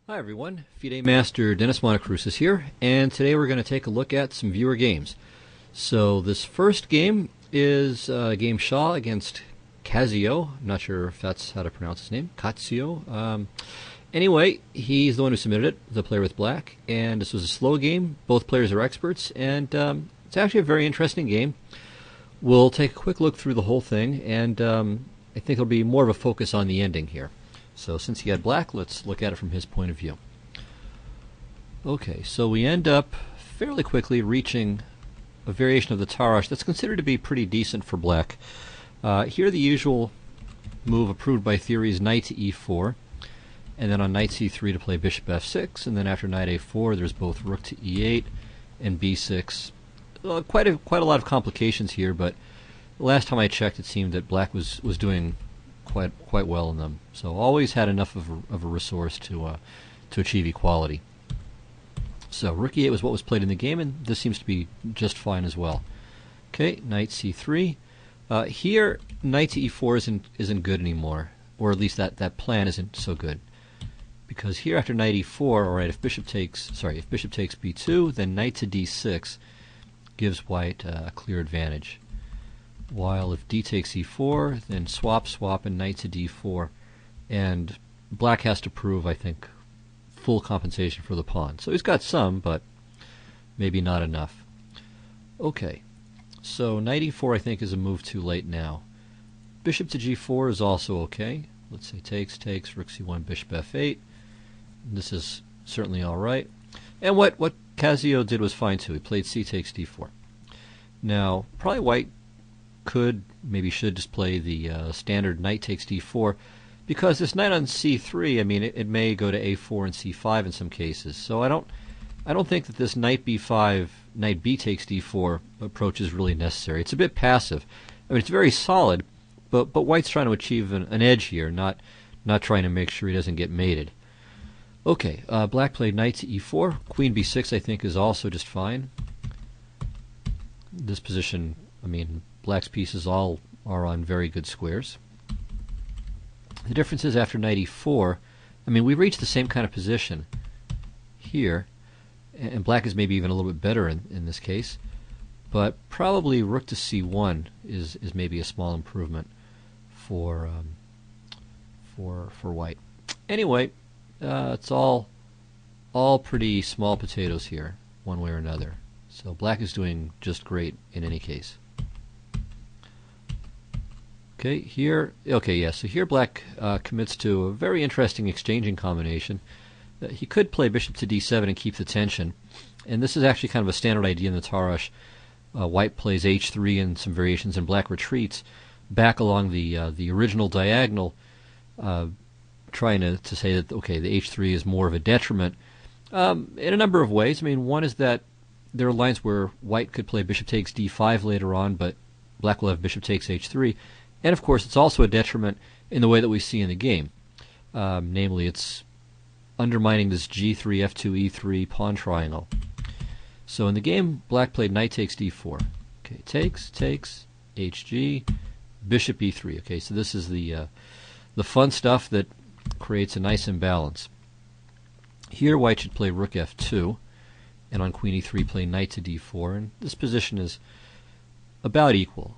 Hi everyone, FIDE Master Dennis Monokroussos here, and today we're going to take a look at some viewer games. So this first game is game Shaw against Kazio. I'm not sure if that's how to pronounce his name. Katsio. Anyway, he's the one who submitted it, the player with black, and this was a slow game. Both players are experts, and it's actually a very interesting game. We'll take a quick look through the whole thing, and I think there'll be more of a focus on the ending here. So since he had black, let's look at it from his point of view. Okay, so we end up fairly quickly reaching a variation of the Tarash that's considered to be pretty decent for black. Here the usual move approved by theory is knight to e4, and then on knight c3 to play bishop f6, and then after knight a4 there's both rook to e8 and b6. Quite a lot of complications here, but last time I checked it seemed that black was doing quite well in them. So always had enough of a resource to achieve equality. So rook e8 was what was played in the game, and this seems to be just fine as well. Okay, knight c3. Here, knight to e4 isn't good anymore, or at least that plan isn't so good, because here after knight e4, all right, if bishop takes b2, then knight to d6 gives white a clear advantage. While if d takes e4, then swap, and knight to d4. And black has to prove, I think, full compensation for the pawn. So he's got some, but maybe not enough. Okay, so knight e4 I think is a move too late now. Bishop to g4 is also okay. Let's say takes, rook c1, bishop f8. This is certainly alright. And what Kazio did was fine too. He played c takes d4. Now, probably white maybe should just play the standard knight takes d4, because this knight on c3, I mean, it may go to a4 and c5 in some cases. So I don't think that this knight b5, knight b takes d4 approach is really necessary. It's a bit passive. I mean, it's very solid, but white's trying to achieve an edge here, not trying to make sure he doesn't get mated. Okay, black played knight to e4. Queen b6 I think is also just fine. This position, I mean, black's pieces all are on very good squares. The difference is after knight e4, I mean, we reach the same kind of position here, and black is maybe even a little bit better in this case, but probably rook to c1 is maybe a small improvement for white. Anyway, it's all pretty small potatoes here, one way or another. So black is doing just great in any case. Okay, so here black commits to a very interesting exchanging combination. He could play bishop to d7 and keep the tension, and this is actually kind of a standard idea in the Tarash. White plays h3 and some variations, and black retreats back along the original diagonal, trying to say that, okay, the h3 is more of a detriment in a number of ways. I mean, one is that there are lines where white could play bishop takes d5 later on, but black will have bishop takes h3. And of course, it's also a detriment in the way that we see in the game. Namely, it's undermining this g3, f2, e3 pawn triangle. So in the game, black played knight takes d4. Okay, takes, hg, bishop e3. Okay, so this is the fun stuff that creates a nice imbalance. Here, white should play rook f2, and on queen e3 play knight to d4, and this position is about equal.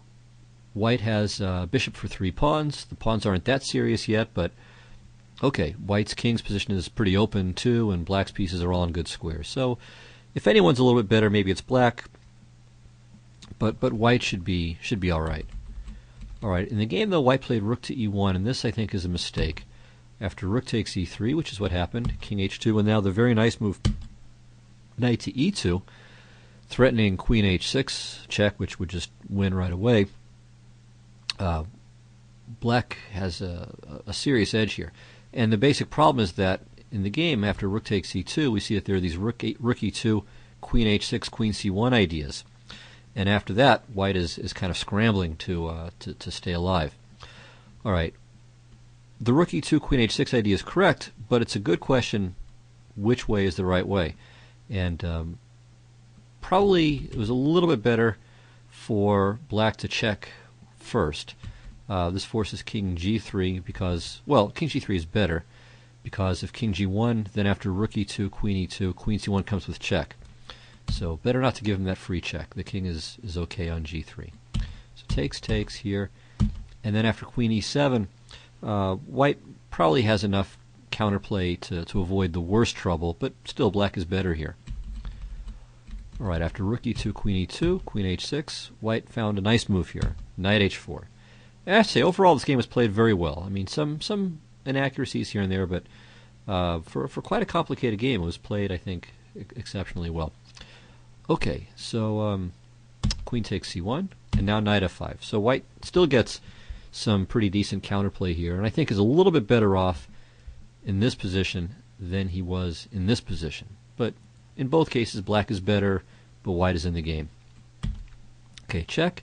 White has bishop for 3 pawns. The pawns aren't that serious yet, but okay, white's king's position is pretty open too, and black's pieces are all in good squares. So if anyone's a little bit better, maybe it's black, but white should be all right. All right, in the game though, white played rook to e1, and this I think is a mistake. After rook takes e3, which is what happened, king h2, and now the very nice move knight to e2, threatening queen h6 check, which would just win right away. Black has a serious edge here, and the basic problem is that in the game after rook takes e2, we see that there are these rook e2, queen h6, queen c1 ideas, and after that white is kind of scrambling to stay alive. All right, the rook e2, queen h6 idea is correct, but it's a good question which way is the right way, and probably it was a little bit better for black to check first. This forces king g3 because, well, king g3 is better, because if king g1, then after rook e2, queen e2, queen c1 comes with check. So better not to give him that free check. The king is okay on g3. So takes here, and then after queen e7, white probably has enough counterplay to avoid the worst trouble, but still black is better here. Alright, after rook e2, queen e2, queen h6, white found a nice move here, knight h4. I have to say, overall this game was played very well. I mean, some inaccuracies here and there, but for quite a complicated game, it was played, I think, exceptionally well. Okay, so queen takes c1, and now knight f5. So white still gets some pretty decent counterplay here, and I think is a little bit better off in this position than he was in this position. But in both cases, black is better, but white is in the game. Okay, check.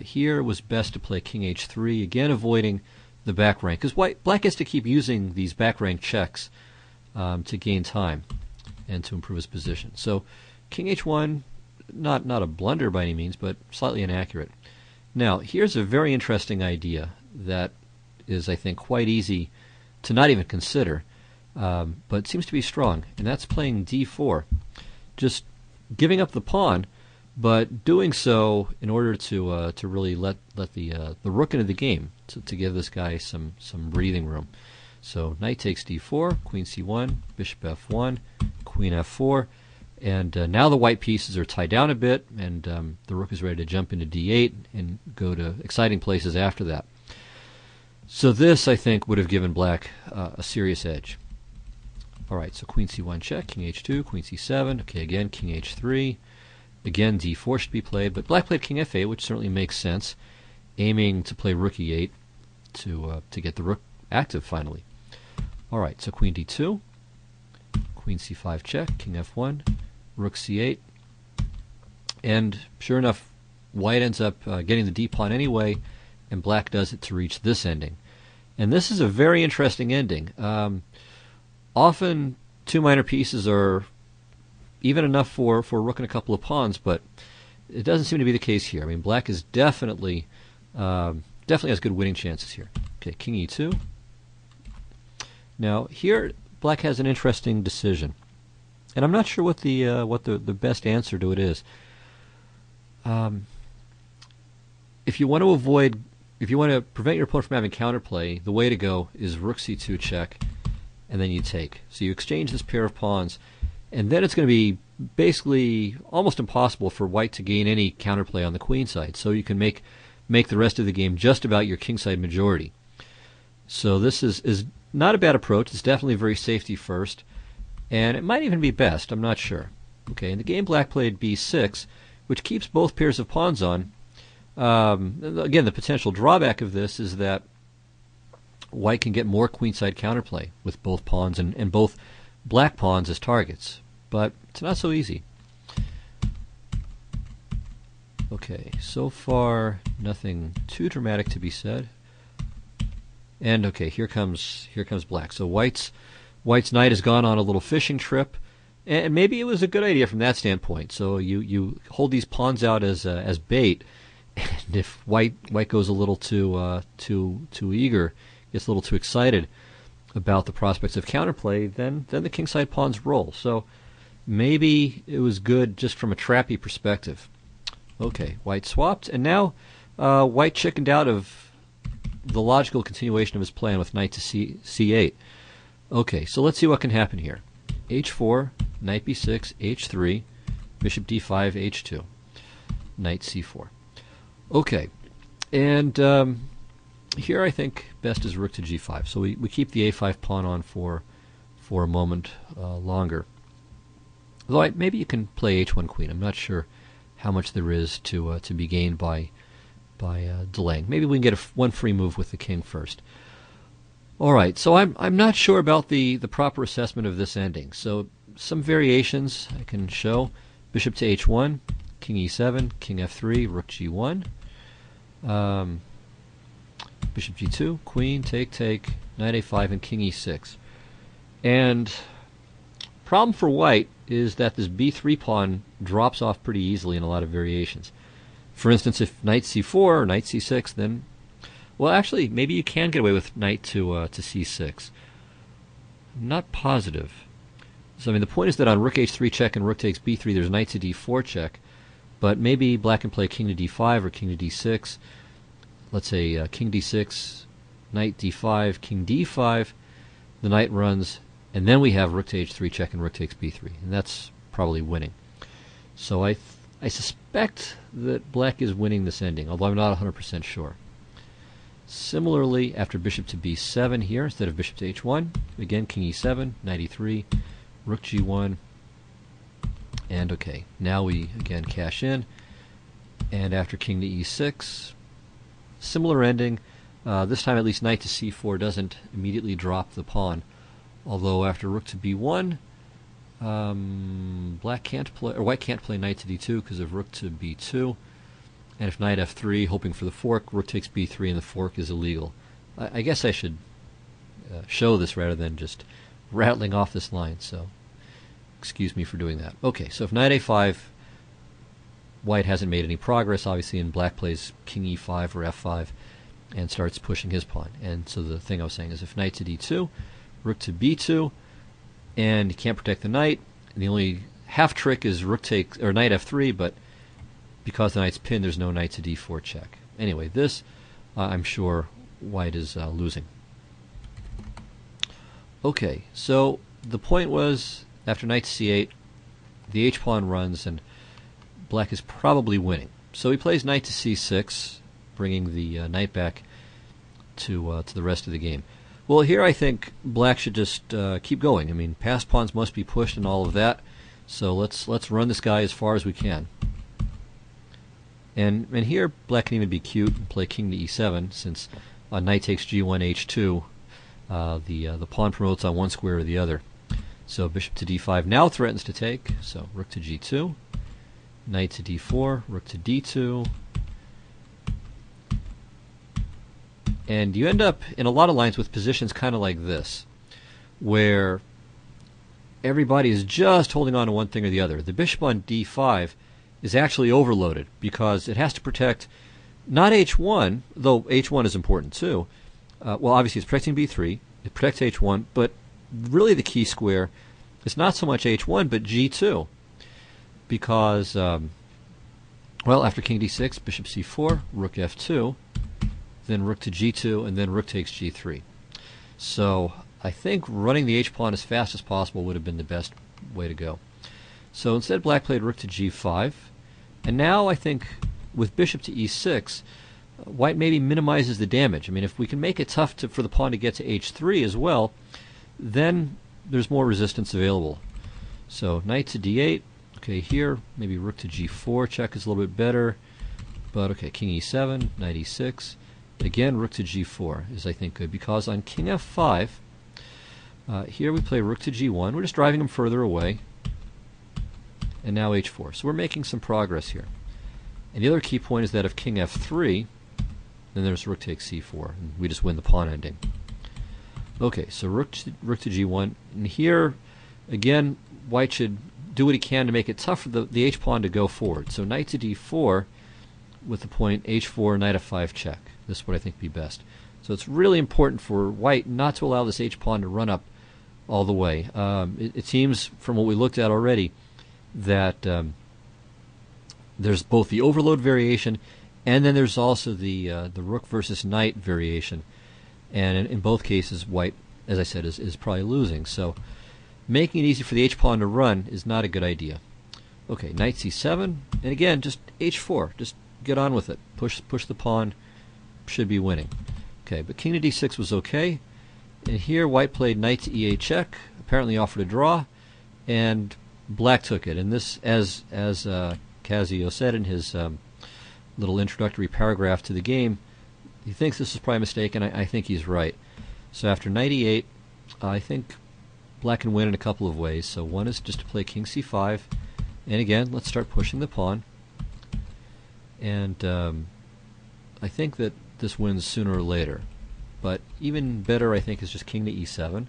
Here it was best to play king h3, again avoiding the back rank, because black has to keep using these back rank checks to gain time and to improve his position. So king h1, not a blunder by any means, but slightly inaccurate. Now, here's a very interesting idea that is, I think, quite easy to not even consider, but seems to be strong, and that's playing d4. Just giving up the pawn, but doing so in order to really let the rook into the game, to give this guy some breathing room. So knight takes d4, queen c1, bishop f1, queen f4, and now the white pieces are tied down a bit, and the rook is ready to jump into d8 and go to exciting places after that. So this, I think, would have given black a serious edge. Alright, so queen c1 check, king h2, queen c7, okay, again, king h3, again, d4 should be played, but black played king f8, which certainly makes sense, aiming to play rook e8 to get the rook active finally. Alright, so queen d2, queen c5 check, king f1, rook c8, and sure enough, white ends up getting the d-pawn anyway, and black does it to reach this ending. And this is a very interesting ending. Often two minor pieces are even enough for rook and a couple of pawns, but it doesn't seem to be the case here. I mean, black is definitely has good winning chances here. Okay, king e2. Now here, black has an interesting decision, and I'm not sure what the best answer to it is. If you want to prevent your opponent from having counterplay, the way to go is rook c2 check, and then you take. So you exchange this pair of pawns, and then it's going to be basically almost impossible for white to gain any counterplay on the queen side. So you can make the rest of the game just about your kingside majority. So this is not a bad approach. It's definitely very safety first, and it might even be best. I'm not sure. Okay, in the game, black played b6, which keeps both pairs of pawns on. Again, the potential drawback of this is that white can get more queenside counterplay with both pawns and both black pawns as targets, but it's not so easy. Okay, so far nothing too dramatic to be said. And okay, here comes black. So white's knight has gone on a little fishing trip, and maybe it was a good idea from that standpoint. So you hold these pawns out as bait, and if white goes a little too eager, gets a little too excited about the prospects of counterplay, then the kingside pawns roll. So maybe it was good just from a trappy perspective. Okay, white swapped, and now white chickened out of the logical continuation of his plan with knight to c8. Okay, so let's see what can happen here. h4, knight b6, h3, bishop d5, h2, knight c4. Okay, and here I think best is rook to g5. So we keep the a5 pawn on for a moment longer. Although maybe you can play h1 queen. I'm not sure how much there is to be gained by delaying. Maybe we can get one free move with the king first. All right, so I'm not sure about the proper assessment of this ending. So some variations I can show: bishop to h1, king e7, king f3, rook g1. Bishop g2, queen, take, knight a5, and king e6. And problem for white is that this b3 pawn drops off pretty easily in a lot of variations. For instance, if knight c4 or knight c6, then, well, actually, maybe you can get away with knight to c6. not positive. So I mean, the point is that on rook h3 check and rook takes b3, there's knight to d4 check, but maybe black can play king to d5 or king to d6. Let's say king d6, knight d5, king d5, the knight runs, and then we have rook to h3 check and rook takes b3, and that's probably winning. So I suspect that black is winning this ending, although I'm not 100% sure. Similarly, after bishop to b7 here, instead of bishop to h1, again king e7, knight e3, rook g1, and okay, now we again cash in, and after king to e6, similar ending. This time at least knight to c4 doesn't immediately drop the pawn, although after rook to b1, black can't play, or white can't play knight to d2 because of rook to b2. And if knight f3, hoping for the fork, rook takes b3 and the fork is illegal. I guess I should show this rather than just rattling off this line, so excuse me for doing that. Okay, so if knight a5, white hasn't made any progress, obviously, and black plays king e5 or f5 and starts pushing his pawn. And so the thing I was saying is if knight to d2, rook to b2, and you can't protect the knight, and the only half trick is rook takes, or knight f3, but because the knight's pinned, there's no knight to d4 check. Anyway, this, I'm sure, white is losing. Okay, so the point was, after knight to c8, the h-pawn runs, and black is probably winning. So he plays knight to c6, bringing the knight back to the rest of the game. Well, here I think black should just keep going. I mean, passed pawns must be pushed and all of that, so let's run this guy as far as we can. And here black can even be cute and play king to e7, since knight takes g1, h2, the pawn promotes on one square or the other. So bishop to d5 now threatens to take, so rook to g2, knight to d4, rook to d2, and you end up in a lot of lines with positions kind of like this, where everybody is just holding on to one thing or the other. The bishop on d5 is actually overloaded because it has to protect not h1, though h1 is important too. Well, obviously it's protecting b3, it protects h1, but really the key square is not so much h1 but g2, because well, after king d6, bishop c4, rook f2, then rook to g2, and then rook takes g3. So I think running the h-pawn as fast as possible would have been the best way to go. So instead black played rook to g5, and now I think with bishop to e6, white maybe minimizes the damage. I mean, if we can make it tough for the pawn to get to h3 as well, then there's more resistance available. So knight to d8, okay, here maybe rook to g4 check is a little bit better, but okay, king e7, knight e6, again rook to g4 is I think good, because on king f5, here we play rook to g1, we're just driving him further away, and now h4. So we're making some progress here. And the other key point is that if king f3, then there's rook takes c4, and we just win the pawn ending. Okay, so rook to g1, and here, again, white should do what he can to make it tough for the h-pawn to go forward. So knight to d4 with the point h4, knight f5 check. This would I think be best. So it's really important for white not to allow this h-pawn to run up all the way. It seems from what we looked at already that there's both the overload variation and then there's also the rook versus knight variation. And in both cases, white, as I said, is probably losing. So making it easy for the h-pawn to run is not a good idea. Okay, knight c7, and again, just h4. Just get on with it. Push the pawn. Should be winning. Okay, but king to d6 was okay. And here white played knight to e8 check, apparently offered a draw, and black took it. And this, as Casio said in his little introductory paragraph to the game, he thinks this is probably a mistake, and I think he's right. So after knight e8, I think black can win in a couple of ways. So one is just to play king c5, and again, let's start pushing the pawn. And I think that this wins sooner or later. But even better, I think, is just king to e7,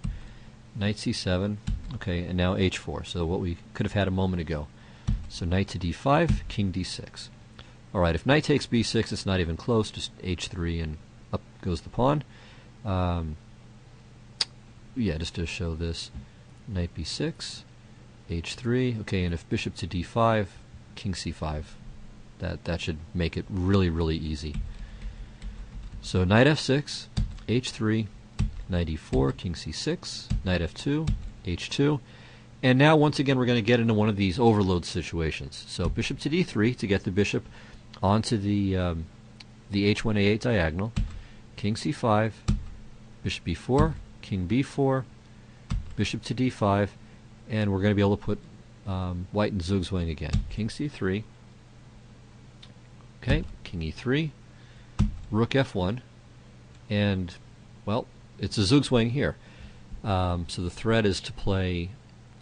knight c7, okay, and now h4, so what we could have had a moment ago. So knight to d5, king d6. Alright, if knight takes b6, it's not even close, just h3 and up goes the pawn. yeah, just to show this, knight b6, h3. Okay, and if bishop to d5, king c5. That should make it really, really easy. So knight f6, h3, knight e4, king c6, knight f2, h2. And now once again we're going to get into one of these overload situations. So bishop to d3 to get the bishop onto the h1a8 diagonal, king c5, bishop b4, king b4, bishop to d5, and we're going to be able to put white in Zugzwang again. King c3, okay, king e3, rook f1, and, well, it's a Zugzwang here. So the threat is to play...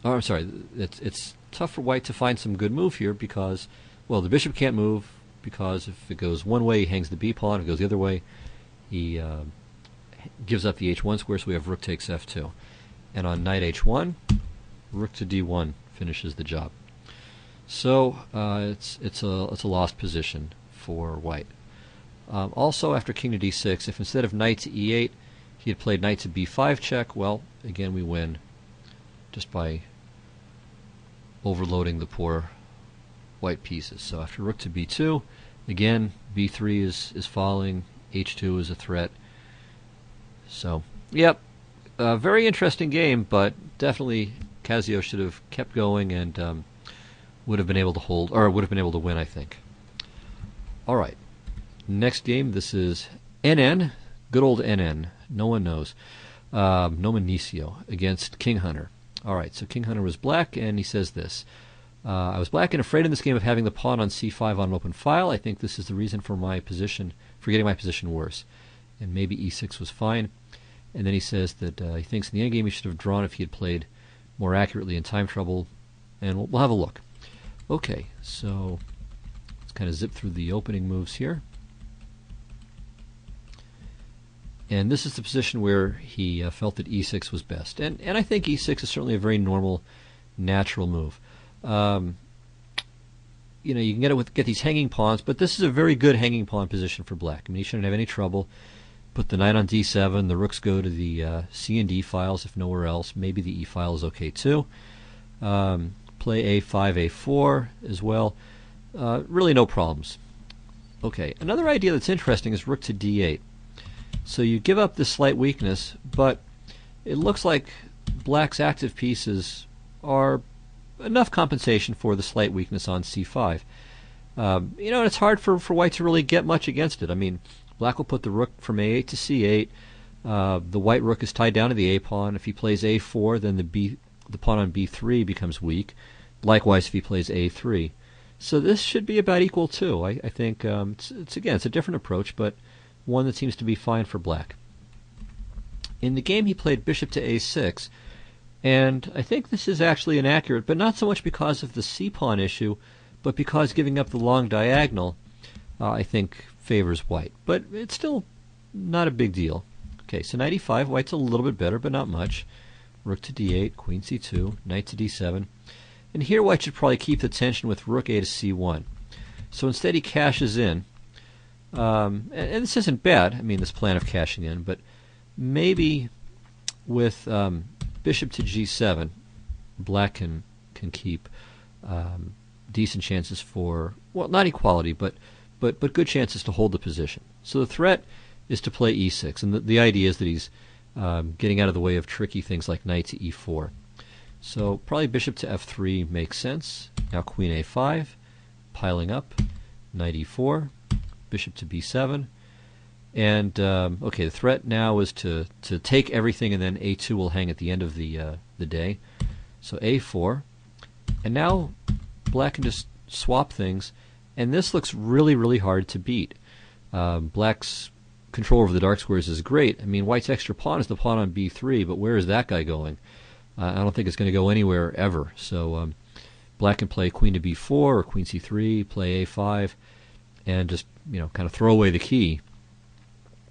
Oh, I'm sorry, it's tough for white to find some good move here because, well, the bishop can't move because if it goes one way, he hangs the b pawn. If it goes the other way, he gives up the h1 square, so we have rook takes f2. And on knight h1, rook to d1 finishes the job. So it's a lost position for white. Also, after king to d6, if instead of knight to e8 he had played knight to b5 check, well, again we win just by overloading the poor white pieces. So after rook to b2, again b3 is falling, h2 is a threat. So, yep, a very interesting game, but definitely Casio should have kept going and would have been able to hold, or would have been able to win, I think. All right, next game. This is NN, good old NN. No one knows. Nomenisio against King Hunter. All right, so King Hunter was black, and he says this. I was black and afraid in this game of having the pawn on c5 on an open file. I think this is the reason for my position, for getting my position worse. And maybe e6 was fine. And then he says that he thinks in the endgame he should have drawn if he had played more accurately in time trouble. And we'll have a look. Okay, so let's kind of zip through the opening moves here. And this is the position where he felt that e6 was best. And I think e6 is certainly a very normal, natural move. You know, you can get these hanging pawns, but this is a very good hanging pawn position for black. I mean, he shouldn't have any trouble. Put the knight on d7, the rooks go to the c and d files if nowhere else. Maybe the e file is okay too. Play a5, a4 as well. Really no problems. Okay, another idea that's interesting is rook to d8. So you give up this slight weakness, but it looks like black's active pieces are enough compensation for the slight weakness on c5. You know, and it's hard for white to really get much against it. I mean, black will put the rook from a8 to c8. The white rook is tied down to the a pawn. If he plays a4, then the pawn on b3 becomes weak. Likewise, if he plays a3. So this should be about equal too. I think it's a different approach, but one that seems to be fine for black. In the game, he played bishop to a6, and I think this is actually inaccurate, but not so much because of the c-pawn issue, but because giving up the long diagonal, I think, favors white. But it's still not a big deal. Okay, so knight e5, white's a little bit better, but not much. Rook to d8, queen c2, knight to d7. And here white should probably keep the tension with rook a to c1. So instead he cashes in. And this isn't bad, I mean, this plan of cashing in, but maybe with bishop to g7, black can keep decent chances for, well, not equality, but good chances to hold the position. So the threat is to play e6, and the idea is that he's getting out of the way of tricky things like knight to e4. So probably bishop to f3 makes sense. Now queen a5, piling up, knight e4, bishop to b7, and okay, the threat now is to take everything, and then a2 will hang at the end of the day. So a4, and now black can just swap things, and this looks really, really hard to beat. Black's control over the dark squares is great. I mean, white's extra pawn is the pawn on b3, but where is that guy going? I don't think it's going to go anywhere ever. So black can play queen to b4 or queen c3, play a5, and just, you know, kind of throw away the key,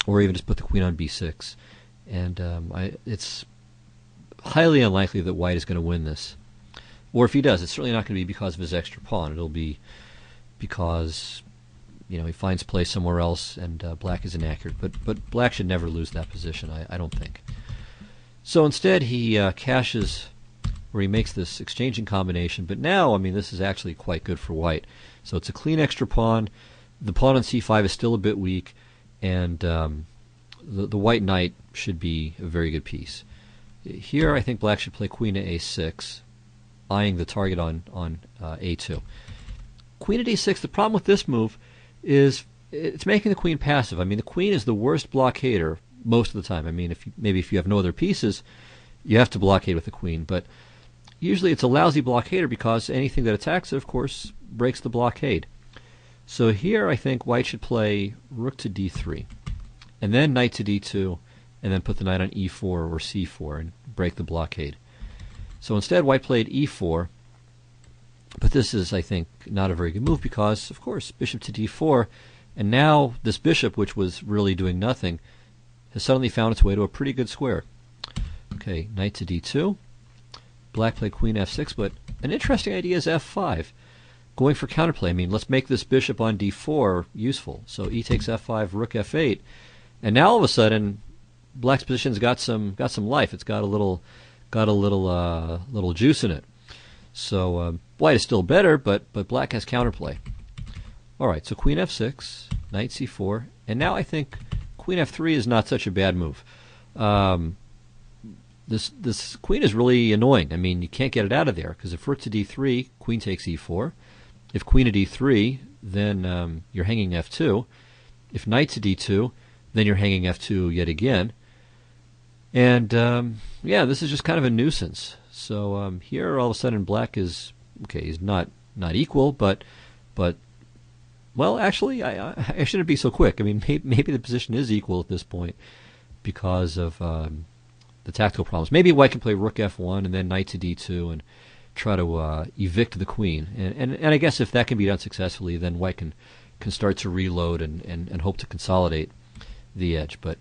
or even just put the queen on b6. And it's highly unlikely that white is going to win this. Or if he does, it's certainly not going to be because of his extra pawn. It'll be because, you know, he finds play somewhere else and black is inaccurate. But black should never lose that position, I don't think. So instead he cashes, where he makes this exchanging combination. But now, I mean, this is actually quite good for white. So it's a clean extra pawn. The pawn on c5 is still a bit weak, and the white knight should be a very good piece. Here I think black should play queen to a6, eyeing the target on a2. Queen at a6, the problem with this move is it's making the queen passive. I mean, the queen is the worst blockader most of the time. I mean, maybe if you have no other pieces, you have to blockade with the queen, but usually it's a lousy blockader because anything that attacks it, of course, breaks the blockade. So here I think white should play rook to d3, and then knight to d2, and then put the knight on e4 or c4 and break the blockade. So instead white played e4, but this is, I think, not a very good move because, of course, bishop to d4, and now this bishop, which was really doing nothing, has suddenly found its way to a pretty good square. Okay, knight to d2. Black played queen f6, but an interesting idea is f5. Going for counterplay. I mean, let's make this bishop on d4 useful. So e takes f5, rook f8, and now all of a sudden, black's position's got some life. It's got a little juice in it. So white is still better, but black has counterplay. All right, so queen f6, knight c4, and now I think queen f3 is not such a bad move. This queen is really annoying. I mean, you can't get it out of there because if rook to d3, queen takes e4. If queen to d3, then you're hanging f2. If knight to d2, then you're hanging f2 yet again. And yeah, this is just kind of a nuisance. So here, all of a sudden, black is okay. He's not equal, but well, actually, I shouldn't be so quick. I mean, maybe the position is equal at this point because of the tactical problems. Maybe white can play rook f1 and then knight to d2 and try to evict the queen. And I guess if that can be done successfully, then white can start to reload and hope to consolidate the edge. But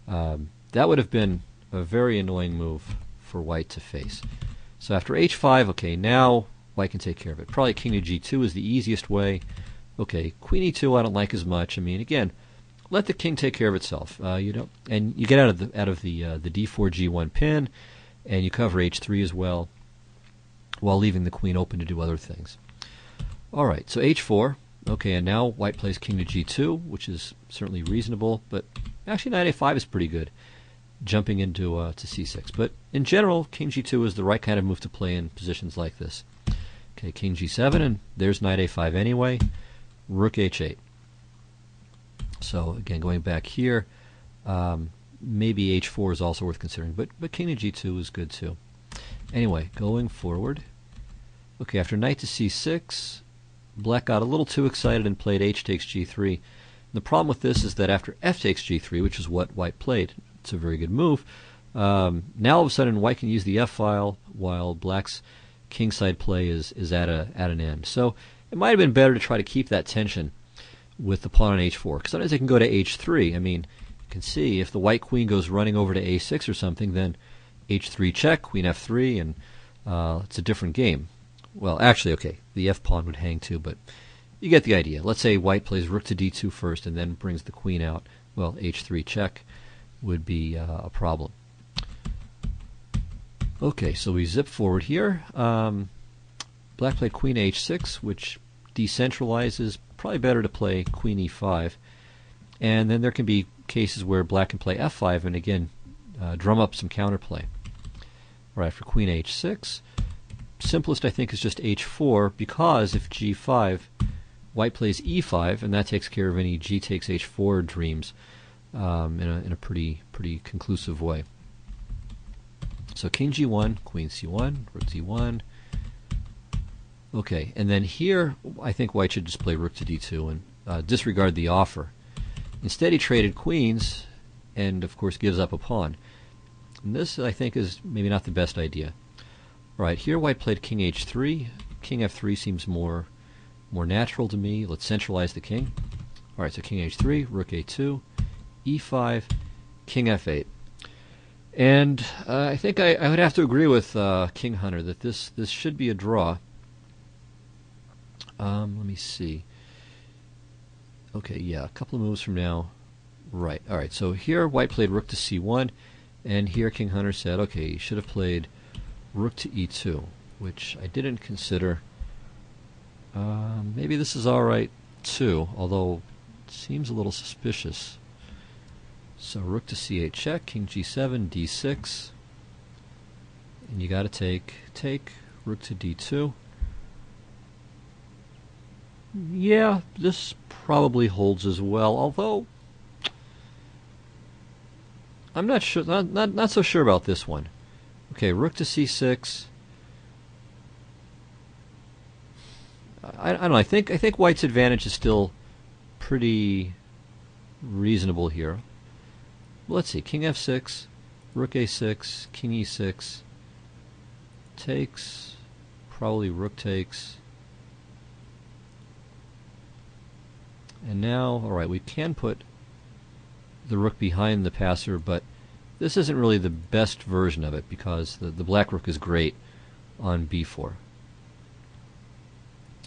that would have been a very annoying move for white to face. So after h5, okay, now white can take care of it. Probably king to g2 is the easiest way. Okay, queen e2 I don't like as much. I mean, again, let the king take care of itself. You know, and you get out of the d4 g1 pin, and you cover h3 as well, while leaving the queen open to do other things. All right, so h4. Okay, and now white plays king to g2, which is certainly reasonable, but actually knight a5 is pretty good, jumping into to c6. But in general, king g2 is the right kind of move to play in positions like this. Okay, king g7, and there's knight a5 anyway. Rook h8. So again, going back here, maybe h4 is also worth considering, but king to g2 is good too. Anyway, going forward. Okay, after knight to c6, black got a little too excited and played h takes g3. The problem with this is that after f takes g3, which is what white played, it's a very good move. Now all of a sudden white can use the f file while black's kingside play is at an end. So it might have been better to try to keep that tension with the pawn on h4, because sometimes they can go to h3. I mean, you can see if the white queen goes running over to a6 or something, then h3 check, queen f3, and it's a different game. Well, actually, okay, the f pawn would hang too, but you get the idea. Let's say white plays rook to d2 first and then brings the queen out. Well, h3 check would be a problem. Okay, so we zip forward here. Black played queen h6, which decentralizes. Probably better to play queen e5. And then there can be cases where black can play f5 and again drum up some counterplay. All right, for queen h6, simplest I think is just h4, because if g5, white plays e5, and that takes care of any g takes h4 dreams in a pretty conclusive way. So king g1, queen c1, rook d1. Okay, and then here I think white should just play rook to d2 and disregard the offer. Instead he traded queens and of course gives up a pawn. And this I think is maybe not the best idea. All right, here white played king h3. King f3 seems more natural to me. Let's centralize the king. All right, so king h3, rook a2, e5, king f8. And I think I would have to agree with King Hunter that this should be a draw. Let me see. Okay, yeah, a couple of moves from now. Right, all right, so here white played rook to c1, And here King Hunter said, okay, you should have played rook to e2, which I didn't consider. Maybe this is alright too, although it seems a little suspicious. So rook to c8 check, king g7, d6, and you got to take, rook to d2. Yeah, this probably holds as well, although I'm not sure, not so sure about this one. Okay, rook to c6. I don't know. I think White's advantage is still pretty reasonable here. Let's see. King f6, rook a6, king e6, takes, probably rook takes. And now, all right, we can put the rook behind the passer, but this isn't really the best version of it because the black rook is great on b4.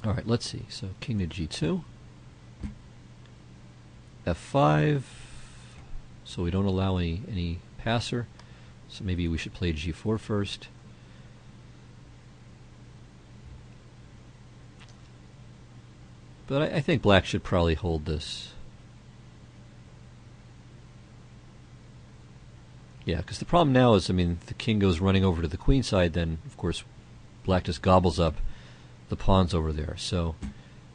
All right, let's see. So king to g2, f5. So we don't allow any passer. So maybe we should play g4 first. But I think black should probably hold this. Yeah, because the problem now is, I mean, the king goes running over to the queen side, then, of course, black just gobbles up the pawns over there. So,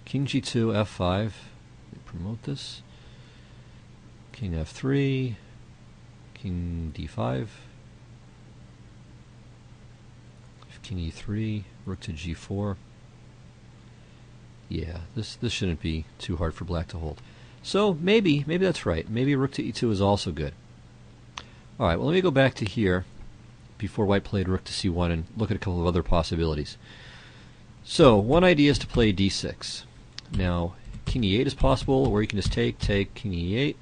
king g2, f5. Promote this. King f3. King d5. King e3. Rook to g4. Yeah, this shouldn't be too hard for black to hold. So, maybe that's right. Maybe rook to e2 is also good. Alright, well, let me go back to here before white played rook to c1 and look at a couple of other possibilities. So, one idea is to play d6. Now, king e8 is possible, or you can just take, king e8,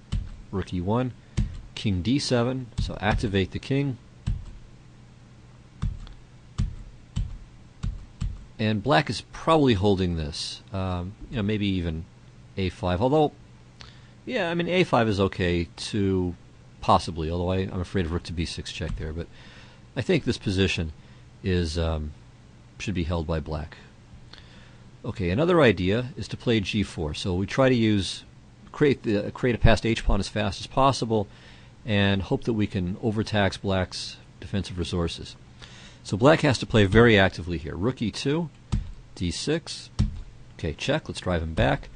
rook e1, king d7, so activate the king. And black is probably holding this, maybe even a5, although, yeah, I mean, a5 is okay to possibly, although I'm afraid of rook to b6 check there, but I think this position is should be held by black. Okay, another idea is to play g4. So we try to create a passed h-pawn as fast as possible and hope that we can overtax black's defensive resources. So black has to play very actively here. Rook e2, d6, okay, check, let's drive him back,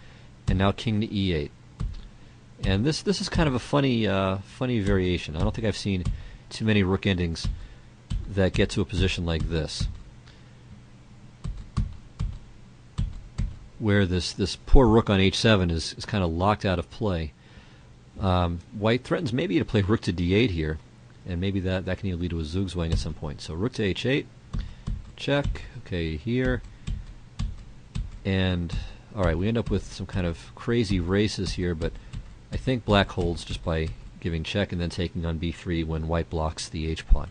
and now king to e8. And this is kind of a funny variation. I don't think I've seen too many rook endings that get to a position like this, where this poor rook on h7 is kind of locked out of play. White threatens maybe to play rook to d8 here, and maybe that can even lead to a zugzwang at some point. So rook to h8, check. Okay, here, and all right, we end up with some kind of crazy races here, but I think black holds just by giving check and then taking on b3 when white blocks the h-pawn.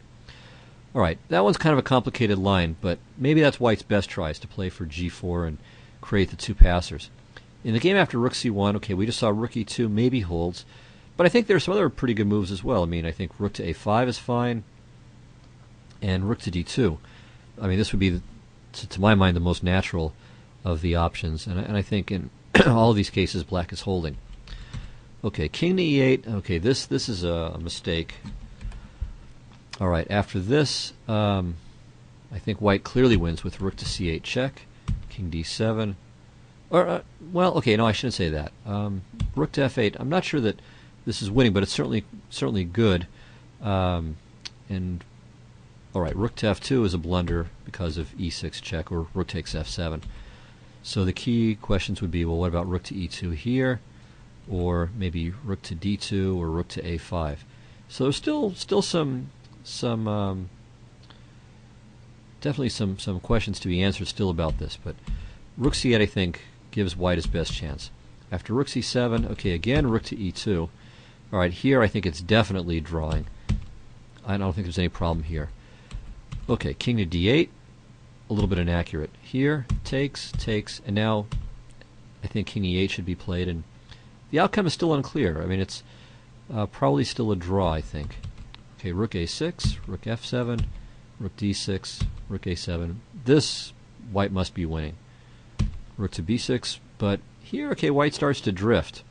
Alright, that one's kind of a complicated line, but maybe that's white's best tries, to play for g4 and create the two passers. In the game after rook c1, okay, we just saw rook e2 maybe holds, but I think there's some other pretty good moves as well. I mean, I think rook to a5 is fine, and rook to d2. I mean, this would be, to my mind, the most natural of the options, and I think in all of these cases black is holding. Okay, king to e8. Okay, this is a mistake. All right, after this, I think white clearly wins with rook to c8 check, king d7. Or well, okay, no, I shouldn't say that. Rook to f8. I'm not sure that this is winning, but it's certainly good. And all right, rook to f2 is a blunder because of e6 check, or rook takes f7. So the key questions would be, well, what about rook to e2 here? Or maybe rook to d2 or rook to a5. So there's still some definitely some questions to be answered still about this, but rook c8 I think gives white his best chance. After rook c7, okay, again rook to e2. All right, here I think it's definitely drawing. I don't think there's any problem here. Okay, king to d8, a little bit inaccurate. Here, takes, and now I think king e8 should be played, and the outcome is still unclear. I mean, it's probably still a draw, I think. Okay, rook a6, rook f7, rook d6, rook a7. This white must be winning. Rook to b6, but here, okay, white starts to drift.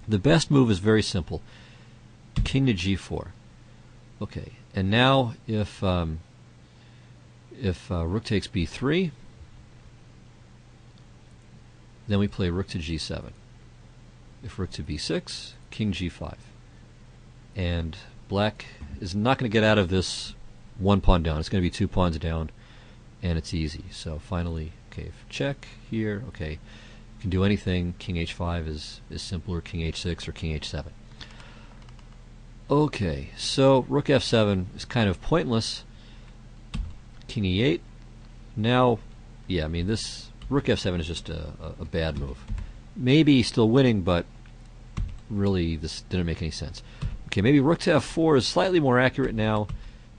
The best move is very simple. King to g4. Okay, and now if rook takes b3, then we play rook to g7. If rook to b6, king g5. And black is not going to get out of this one pawn down. It's going to be 2 pawns down, and it's easy. So finally, okay, if check here, okay, you can do anything. King h5 is simpler, king h6 or king h7. Okay, so rook f7 is kind of pointless. King e8. Now, yeah, I mean, this rook f7 is just a bad move. Maybe still winning, but really this didn't make any sense. Okay, maybe rook to f4 is slightly more accurate now,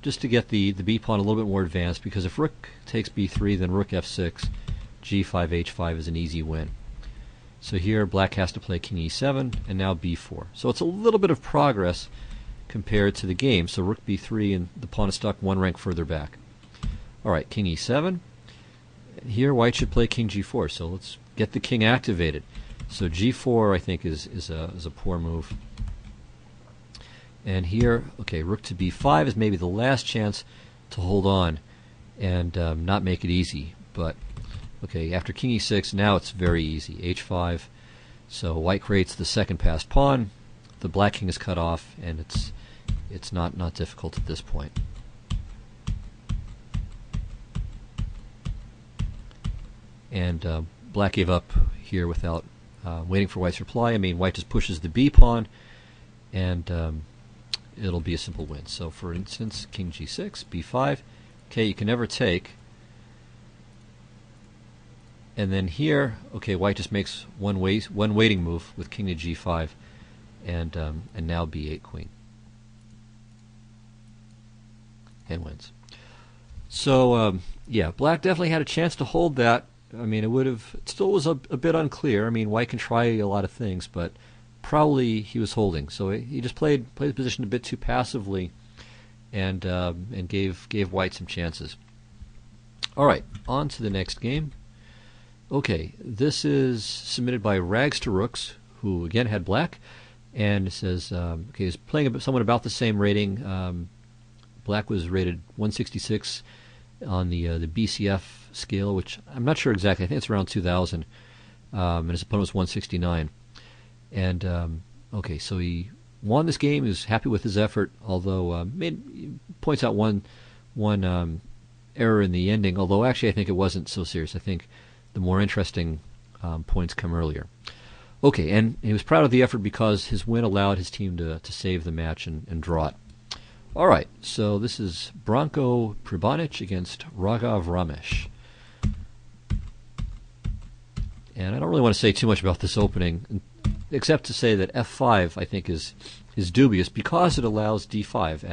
just to get the b pawn a little bit more advanced, because if rook takes b3, then rook f6, g5, h5 is an easy win. So here black has to play king e7, and now b4. So it's a little bit of progress compared to the game. So rook b3, and the pawn is stuck one rank further back. Alright, king e7. Here white should play king g4, so let's get the king activated. So g4 I think is a poor move. And here, okay, rook to b5 is maybe the last chance to hold on and not make it easy. But, okay, after king e6, now it's very easy. h5, so white creates the second passed pawn. The black king is cut off, and it's not difficult at this point. And black gave up here without waiting for white's reply. I mean, white just pushes the b pawn, and it'll be a simple win. So for instance, king g6, b5. Okay, you can never take. And then here, okay, white just makes one waiting move with king to g5, and now b8 queen, and wins. So yeah, black definitely had a chance to hold that. I mean, it still was a bit unclear. I mean, white can try a lot of things, but probably he was holding. So he just played the position a bit too passively, and gave white some chances. All right, on to the next game. Okay, this is submitted by Rags to Rooks, who again had black, and it says okay, he's playing someone about the same rating. Black was rated 166 on the BCF scale, which I'm not sure exactly. I think it's around 2,000, and his opponent was 169. And okay, so he won this game. He was happy with his effort, although points out one error in the ending. Although actually, I think it wasn't so serious. I think the more interesting points come earlier. Okay, and he was proud of the effort because his win allowed his team to save the match and draw it. All right, so this is Branko Pribonic against Raghav Ramesh. And I don't really want to say too much about this opening, except to say that f5 I think is dubious because it allows d5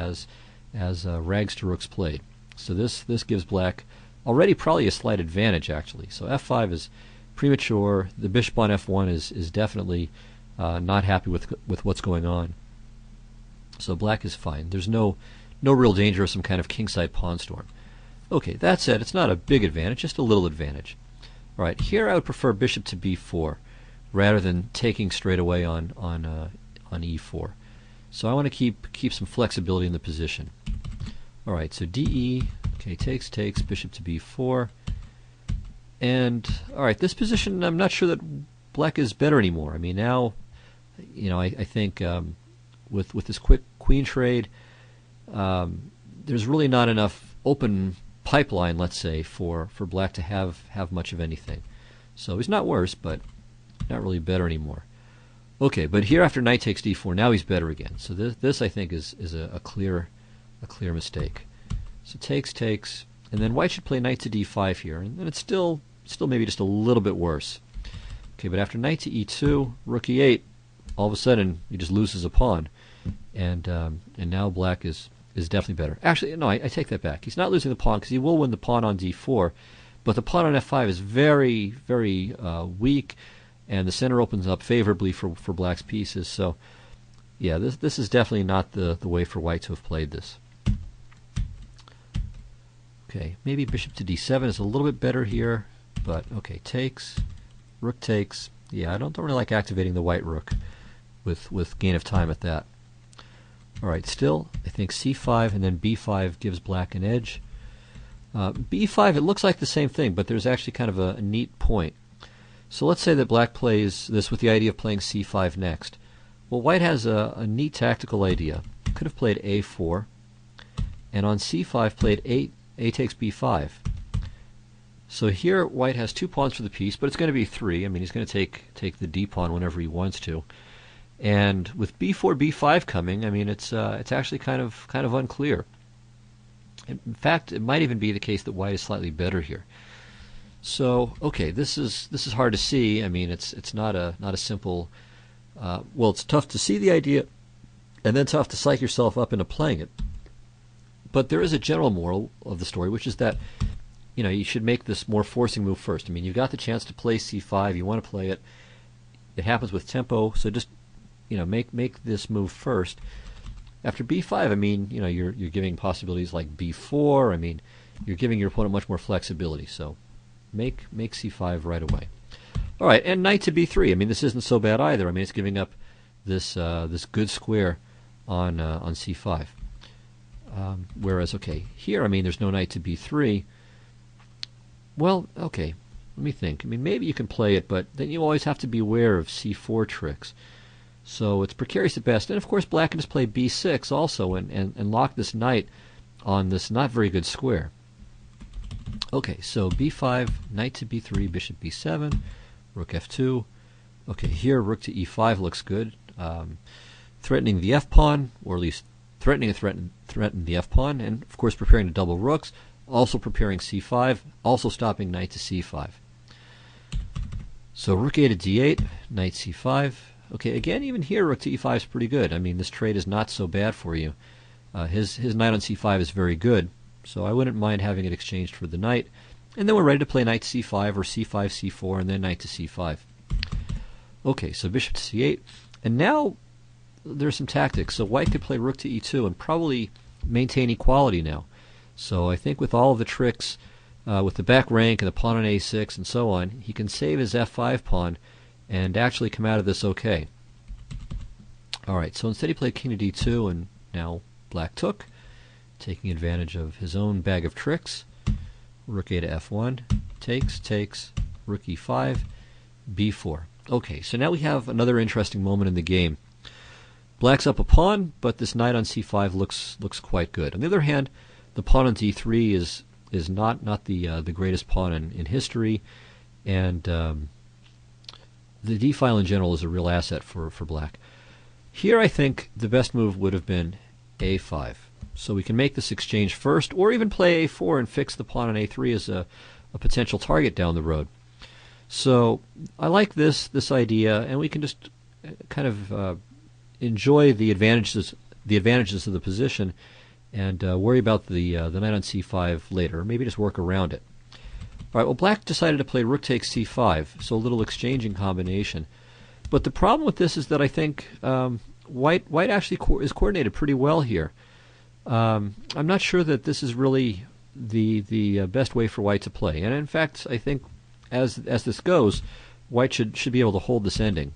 as Rags to Rooks played. So this gives black already probably a slight advantage actually. So f5 is premature. The bishop on f1 is definitely not happy with what's going on. So black is fine. There's no real danger of some kind of kingside pawn storm. Okay, that said, it's not a big advantage, just a little advantage. All right, here I would prefer bishop to b4 rather than taking straight away on e4. So I want to keep some flexibility in the position. All right, so de, okay, takes, bishop to b4. And all right, this position, I'm not sure that black is better anymore. I mean, now, you know, I think with this quick queen trade, there's really not enough open pipeline, let's say, for black to have much of anything. So he's not worse, but not really better anymore. Okay, but here after knight takes d4, now he's better again. So this I think is a clear mistake. So takes, and then white should play knight to d5 here, and then it's still maybe just a little bit worse. Okay, but after knight to e2, rook e8, all of a sudden he just loses a pawn, and now black is definitely better. Actually, no, I take that back. He's not losing the pawn because he will win the pawn on d4, but the pawn on f5 is very, very weak, and the center opens up favorably for black's pieces. So Yeah, this is definitely not the way for white to have played this. Okay, maybe bishop to d7 is a little bit better here, but okay, takes, rook takes. Yeah, I don't really like activating the white rook with gain of time at that. All right, still, I think c5 and then b5 gives black an edge. b5, it looks like the same thing, but there's actually kind of a neat point. So let's say that black plays this with the idea of playing c5 next. Well, white has a neat tactical idea. Could have played a4, and on c5 played a takes b5. So here white has 2 pawns for the piece, but it's going to be 3. I mean, he's going to take the d pawn whenever he wants to. And with b4, b5 coming, I mean, it's actually kind of unclear. In fact, it might even be the case that white is slightly better here. So, okay, this is hard to see. I mean, it's not a simple. Well, it's tough to see the idea, and then tough to psych yourself up into playing it. But there is a general moral of the story, which is that you should make this more forcing move first. I mean, you've got the chance to play c5. You want to play it. It happens with tempo, so just make this move first. After b5, I mean, you're giving possibilities like b4. I mean, you're giving your opponent much more flexibility. So make c5 right away. All right, and knight to b3. I mean, this isn't so bad either. I mean, it's giving up this good square on c5. Whereas, okay, here, I mean, there's no knight to b3. Well, okay, let me think. I mean, maybe you can play it, but then you always have to be aware of c4 tricks. So it's precarious at best. And of course, black can just play b6 also and lock this knight on this not very good square. Okay, so b5, knight to b3, bishop b7, rook f2. Okay, here rook to e5 looks good. Threatening the f-pawn, or at least threatening the f-pawn, and of course preparing to double rooks, also preparing c5, also stopping knight to c5. So rook a to d8, knight c5. Okay, again, even here, rook to e5 is pretty good. I mean, this trade is not so bad for you. His knight on c5 is very good, so I wouldn't mind having it exchanged for the knight. And then we're ready to play knight to c5 or c5, c4, and then knight to c5. Okay, so bishop to c8. And now there's some tactics. So white could play rook to e2 and probably maintain equality now. So I think with all of the tricks, with the back rank and the pawn on a6 and so on, he can save his f5 pawn and actually come out of this okay. Alright, so instead he played king to d2, and now black took, taking advantage of his own bag of tricks. Rook a to f1, takes, rook e5, b4. Okay, so now we have another interesting moment in the game. Black's up a pawn, but this knight on c5 looks quite good. On the other hand, the pawn on d3 is not the greatest pawn in history, and the d-file in general is a real asset for black. Here I think the best move would have been a5. So we can make this exchange first, or even play a4 and fix the pawn on a3 as a potential target down the road. So I like this idea, and we can just kind of enjoy the advantages of the position, and worry about the knight on c5 later, or maybe just work around it. All right, well, black decided to play rook takes c5, so a little exchanging combination. But the problem with this is that I think white actually is coordinated pretty well here. I'm not sure that this is really the best way for white to play. And in fact, I think as this goes, white should be able to hold this ending.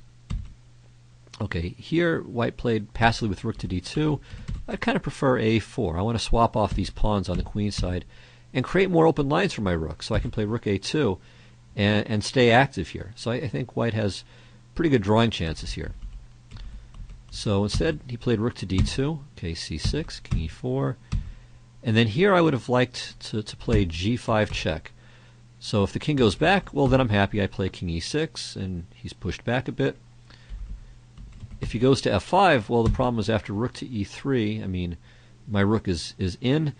Okay, here white played passively with rook to d2. I kind of prefer a4. I want to swap off these pawns on the queen side and create more open lines for my rook, so I can play rook a2 and stay active here. So I think white has pretty good drawing chances here. So instead, he played rook to d2, okay, c6, king e4, and then here I would have liked to play g5 check. So if the king goes back, well, then I'm happy. I play king e6, and he's pushed back a bit. If he goes to f5, well, the problem is after rook to e3, I mean, my rook is in,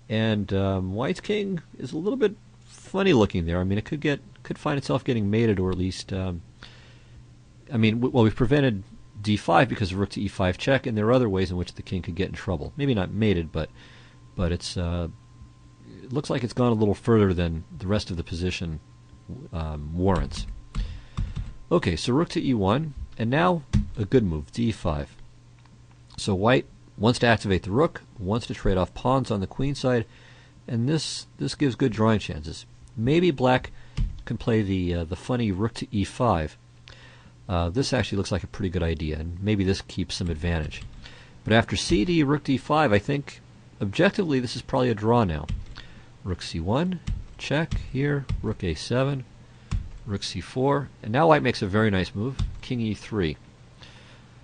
and white's king is a little bit funny looking there. I mean, it could find itself getting mated, or at least, I mean, well, we've prevented d5 because of rook to e5 check, and there are other ways in which the king could get in trouble. Maybe not mated, but it's it looks like it's gone a little further than the rest of the position warrants. Okay, so rook to e1, and now a good move, d5. So white wants to activate the rook, wants to trade off pawns on the queen side, and this gives good drawing chances. Maybe black can play the funny rook to e5. This actually looks like a pretty good idea, and maybe this keeps some advantage. But after cd, rook d5, I think objectively this is probably a draw now. Rook c1, check here, rook a7, rook c4, and now white makes a very nice move, king e3.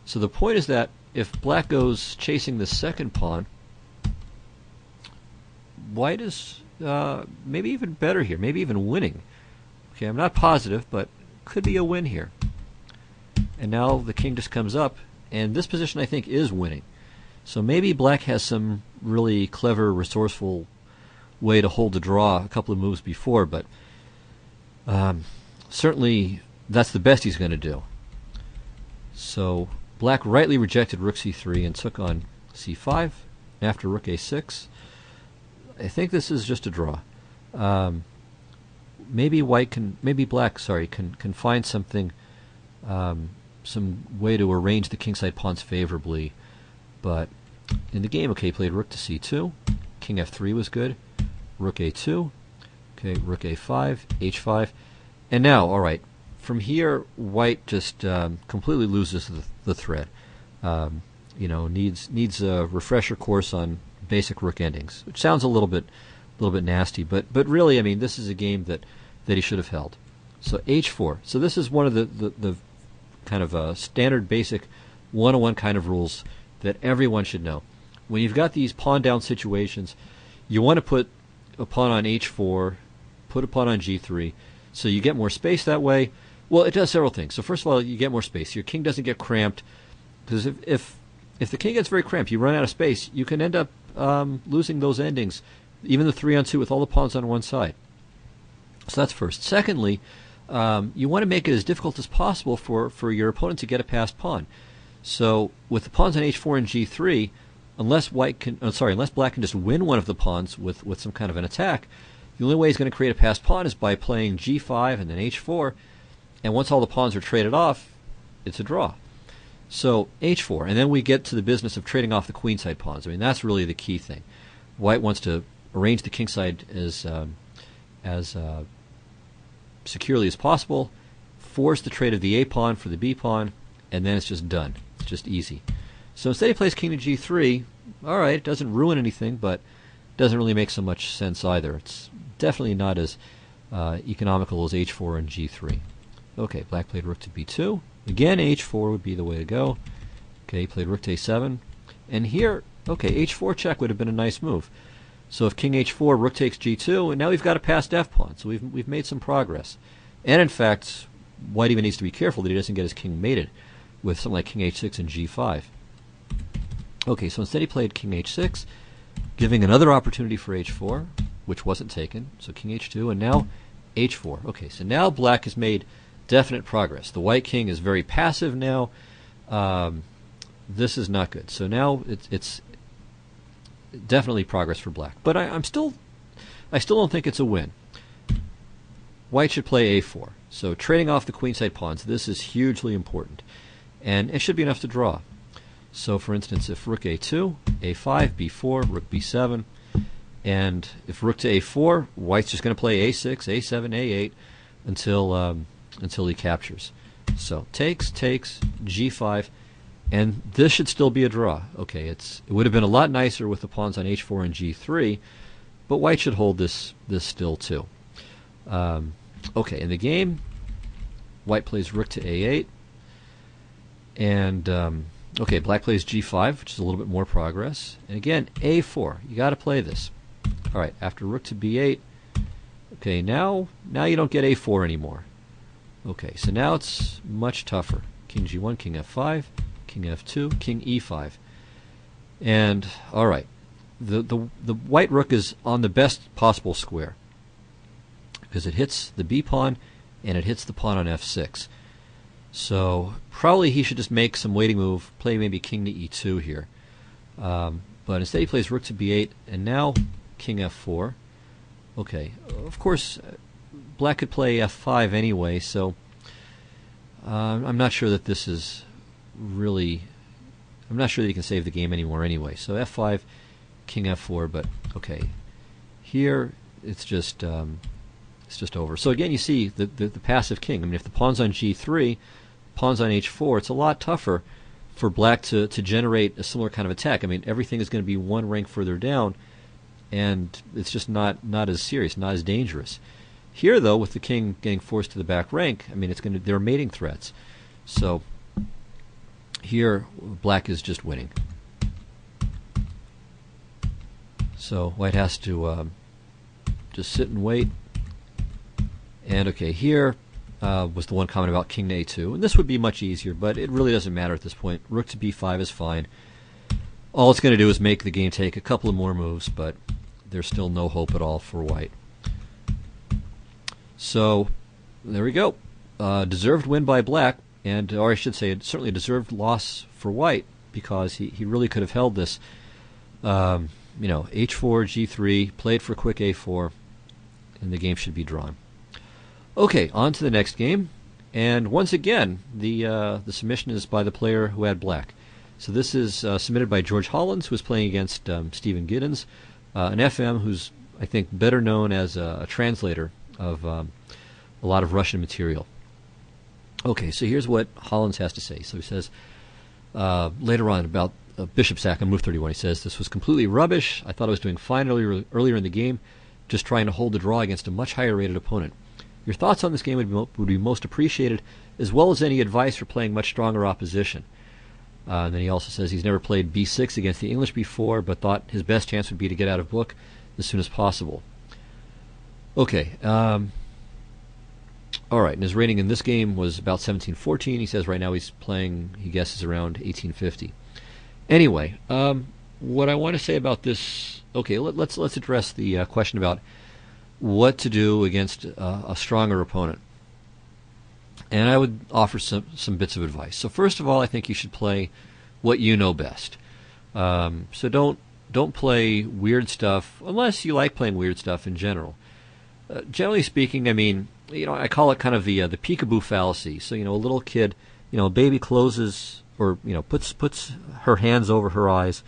So the point is that if black goes chasing the second pawn, white is maybe even better here, maybe even winning. Okay, I'm not positive, but could be a win here. And now the king just comes up, and this position I think is winning. So maybe black has some really clever, resourceful way to hold the draw a couple of moves before, but certainly that's the best he's going to do. So black rightly rejected rook c3 and took on c5. After rook a6, I think this is just a draw. Maybe black can find something, some way to arrange the kingside pawns favorably. But in the game, okay, played rook to c2, king f3 was good, rook a2, okay, rook a5, h5, and now, all right, from here, white just completely loses the thread. Needs a refresher course on basic rook endings, which sounds a little bit nasty, but really, I mean, this is a game that he should have held. So h4. So this is one of the kind of standard basic one-on-one kind of rules that everyone should know. When you've got these pawn down situations, you want to put a pawn on h4, put a pawn on g3, so you get more space that way. Well, it does several things. So first of all, you get more space. Your king doesn't get cramped, because if the king gets very cramped, you run out of space, you can end up losing those endings, even the 3-on-2 with all the pawns on one side. So that's first. Secondly, you want to make it as difficult as possible for your opponent to get a passed pawn. So with the pawns on h4 and g3, unless black can just win one of the pawns with some kind of an attack, the only way he's going to create a passed pawn is by playing g5 and then h4, and once all the pawns are traded off, it's a draw. So h4, and then we get to the business of trading off the queenside pawns. I mean, that's really the key thing. White wants to arrange the kingside as securely as possible, force the trade of the a pawn for the b pawn, and then it's just done. It's just easy. So instead he plays king to g3. All right, it doesn't ruin anything, but doesn't really make so much sense either. It's definitely not as economical as h4 and g3. Okay, black played rook to b2. Again, h4 would be the way to go. Okay, he played rook to a7. And here, okay, h4 check would have been a nice move. So if king h4, rook takes g2, and now we've got a passed f pawn. So we've made some progress. And in fact, white even needs to be careful that he doesn't get his king mated with something like king h6 and g5. Okay, so instead he played king h6, giving another opportunity for h4, which wasn't taken. So king h2, and now h4. Okay, so now black has made definite progress. The white king is very passive now. This is not good. So now it's definitely progress for black. But I still don't think it's a win. White should play a4. So trading off the queenside pawns, this is hugely important. And it should be enough to draw. So for instance, if rook a2, a5, b4, rook b7, and if rook to a4, white's just going to play a6, a7, a8 until he captures. So takes, g5, and this should still be a draw. Okay, it would have been a lot nicer with the pawns on h4 and g3, but white should hold this still too. Okay, in the game, white plays rook to a8, and okay, black plays g5, which is a little bit more progress. And again, a4. You got to play this. All right, after rook to b8. Okay, now you don't get a4 anymore. Okay, so now it's much tougher. King g1, king f5, king f2, king e5. And all right, the white rook is on the best possible square because it hits the b pawn and it hits the pawn on f6. So probably he should just make some waiting move, play maybe king to e2 here. But instead he plays rook to b8, and now king f4. Okay, of course, black could play f5 anyway, so I'm not sure that this is really I'm not sure that you can save the game anymore anyway. So f5, king f4, but okay. Here it's just over. So again, you see the passive king. I mean, if the pawn's on g3, pawn's on h4, it's a lot tougher for black to generate a similar kind of attack. I mean, everything is going to be one rank further down, and it's just not as serious, not as dangerous. Here, though, with the king getting forced to the back rank, I mean, there are mating threats. So here, black is just winning. So white has to just sit and wait. And okay, here was the one comment about king to a2. And this would be much easier, but it really doesn't matter at this point. Rook to b5 is fine. All it's going to do is make the game take a couple of more moves, but there's still no hope at all for white. So there we go. Deserved win by black, or I should say, certainly a deserved loss for white, because he really could have held this. H4, g3, played for quick a4, and the game should be drawn. Okay, on to the next game, and once again, the submission is by the player who had black. So this is submitted by George Hollins, who is playing against Stephen Giddens, an FM who's, I think, better known as a translator of a lot of Russian material. Okay, so here's what Hollins has to say. So he says, later on about bishop sack on move 31, he says, "This was completely rubbish. I thought I was doing fine earlier in the game, just trying to hold the draw against a much higher rated opponent. Your thoughts on this game would be most appreciated, as well as any advice for playing much stronger opposition." And then he also says he's never played b6 against the English before, but thought his best chance would be to get out of book as soon as possible. Okay, all right, and his rating in this game was about 1714. He says right now he's playing, he guesses, around 1850. Anyway, what I want to say about this, okay, let's address the question about what to do against a stronger opponent. And I would offer some bits of advice. So first of all, I think you should play what you know best. So don't play weird stuff unless you like playing weird stuff in general. Generally speaking, I mean, I call it kind of the peekaboo fallacy. So a little kid, a baby closes or puts her hands over her eyes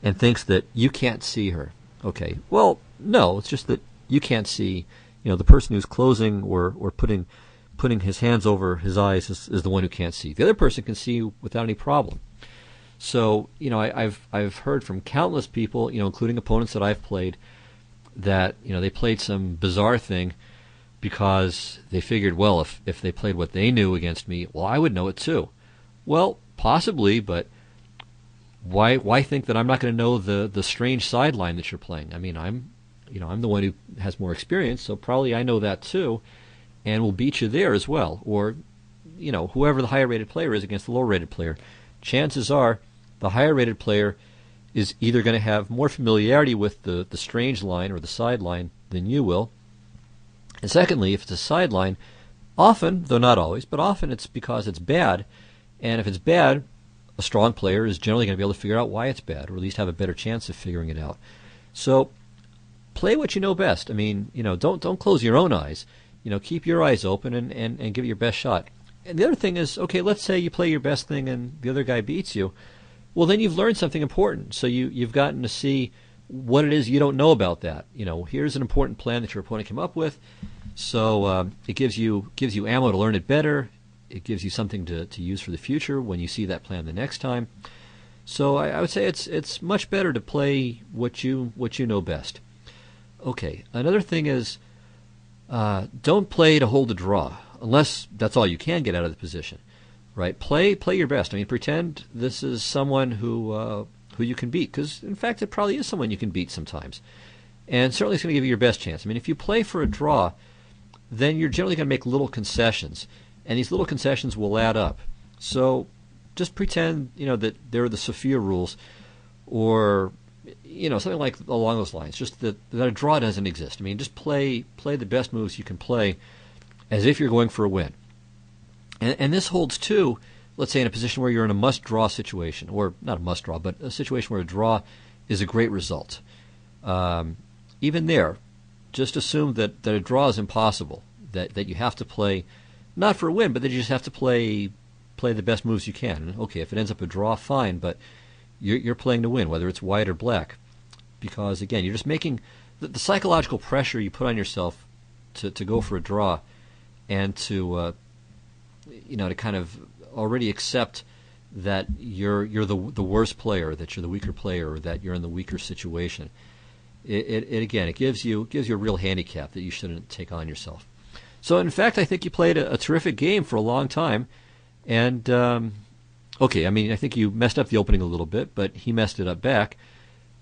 and thinks that you can't see her. Okay, well, no, it's just that you can't see. The person who's closing or putting his hands over his eyes is the one who can't see. The other person can see without any problem. So I've heard from countless people, including opponents that I've played, that they played some bizarre thing because they figured, well, if they played what they knew against me, well, I would know it too. Well, possibly, but why think that I'm not going to know the strange sideline that you're playing? I mean, I'm the one who has more experience, so probably I know that too, and will beat you there as well. Or, whoever the higher rated player is against the lower rated player, chances are the higher rated player is either going to have more familiarity with the strange line or the sideline than you will. And secondly, if it's a sideline, often, though not always, but often it's because it's bad. And if it's bad, a strong player is generally going to be able to figure out why it's bad, or at least have a better chance of figuring it out. So play what you know best. I mean, don't close your own eyes. Keep your eyes open and give it your best shot. And the other thing is, okay, let's say you play your best thing and the other guy beats you. Well, then you've learned something important. So you've gotten to see what it is you don't know about that. Here's an important plan that your opponent came up with. So it gives you ammo to learn it better. It gives you something to use for the future when you see that plan the next time. So I would say it's much better to play what you know best. Okay, another thing is don't play to hold a draw, unless that's all you can get out of the position, right? Play your best. I mean, pretend this is someone who you can beat, because in fact it probably is someone you can beat sometimes, and certainly it's going to give you your best chance. I mean, if you play for a draw, then you're generally going to make little concessions, and these little concessions will add up. So just pretend that they're the Sophia rules, or something like along those lines. Just that a draw doesn't exist. I mean, just play the best moves you can play, as if you're going for a win. And this holds too, let's say, in a position where you're in a must-draw situation, or not a must-draw, but a situation where a draw is a great result. Even there, just assume that a draw is impossible, that you have to play, not for a win, but that you just have to play play the best moves you can. And okay, if it ends up a draw, fine, but you're playing to win, whether it's white or black. Because, again, you're just making the psychological pressure you put on yourself to go for a draw and to kind of already accept that you're the worst player, that you're the weaker player, or that you're in the weaker situation. It gives you a real handicap that you shouldn't take on yourself. So in fact, I think you played a terrific game for a long time, and okay, I mean, I think you messed up the opening a little bit, but he messed it up back,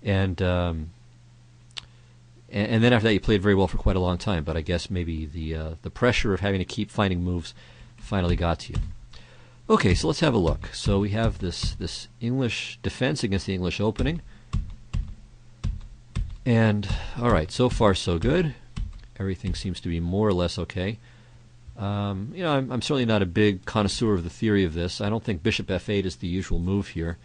and then after that you played very well for quite a long time. But I guess maybe the pressure of having to keep finding moves finally got to you. Okay, so let's have a look. So we have this English defense against the English opening. And, all right, so far so good. Everything seems to be more or less okay. I'm certainly not a big connoisseur of the theory of this. I don't think bishop f8 is the usual move here.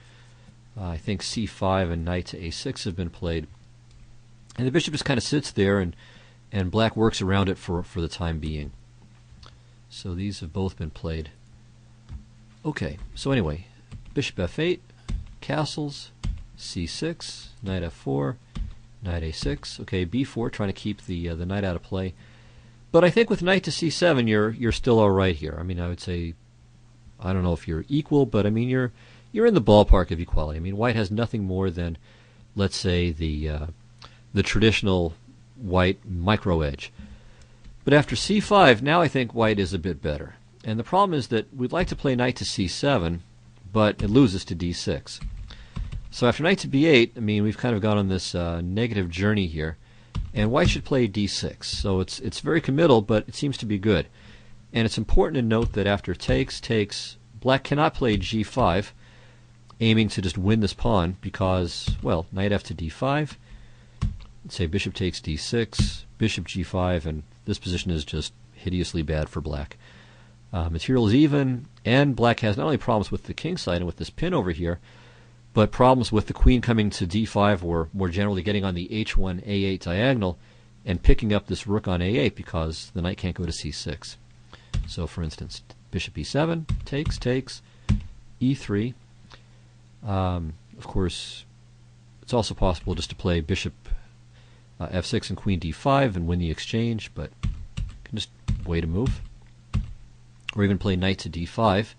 I think c5 and knight to a6 have been played. And the bishop just kind of sits there, and black works around it for the time being. So these have both been played. Okay, so anyway, bishop f8, castles, c6, knight f4, knight a6. Okay, b4, trying to keep the knight out of play. But I think with knight to c7, you're still all right here. I mean, I would say, I don't know if you're equal, but I mean you're in the ballpark of equality. I mean, white has nothing more than, let's say, the traditional white micro edge. But after c5, now I think white is a bit better. And the problem is that we'd like to play knight to c7, but it loses to d6. So after knight to b8, I mean, we've kind of gone on this negative journey here, and white should play d6. So it's very committal, but it seems to be good. And it's important to note that after takes, black cannot play g5, aiming to just win this pawn, because, well, knight f to d5, let's say bishop takes d6, bishop g5, and this position is just hideously bad for black. Material is even, and black has not only problems with the king side and with this pin over here, but problems with the queen coming to d5, or more generally getting on the h1 a8 diagonal and picking up this rook on a8 because the knight can't go to c6. So for instance, bishop e7, takes, e3. Of course, it's also possible just to play bishop f6 and queen d5 and win the exchange, but you can just wait a move. Or even play knight to d5.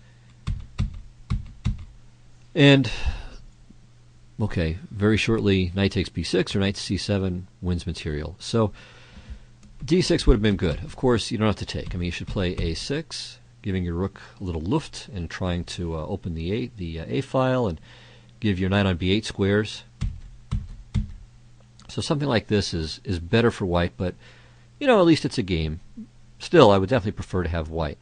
And, okay, very shortly, knight takes b6 or knight to c7 wins material. So d6 would have been good. Of course, you don't have to take. I mean, you should play a6, giving your rook a little luft and trying to open the a file and give your knight on b8 squares. So something like this is better for white, but, at least it's a game. Still, I would definitely prefer to have white.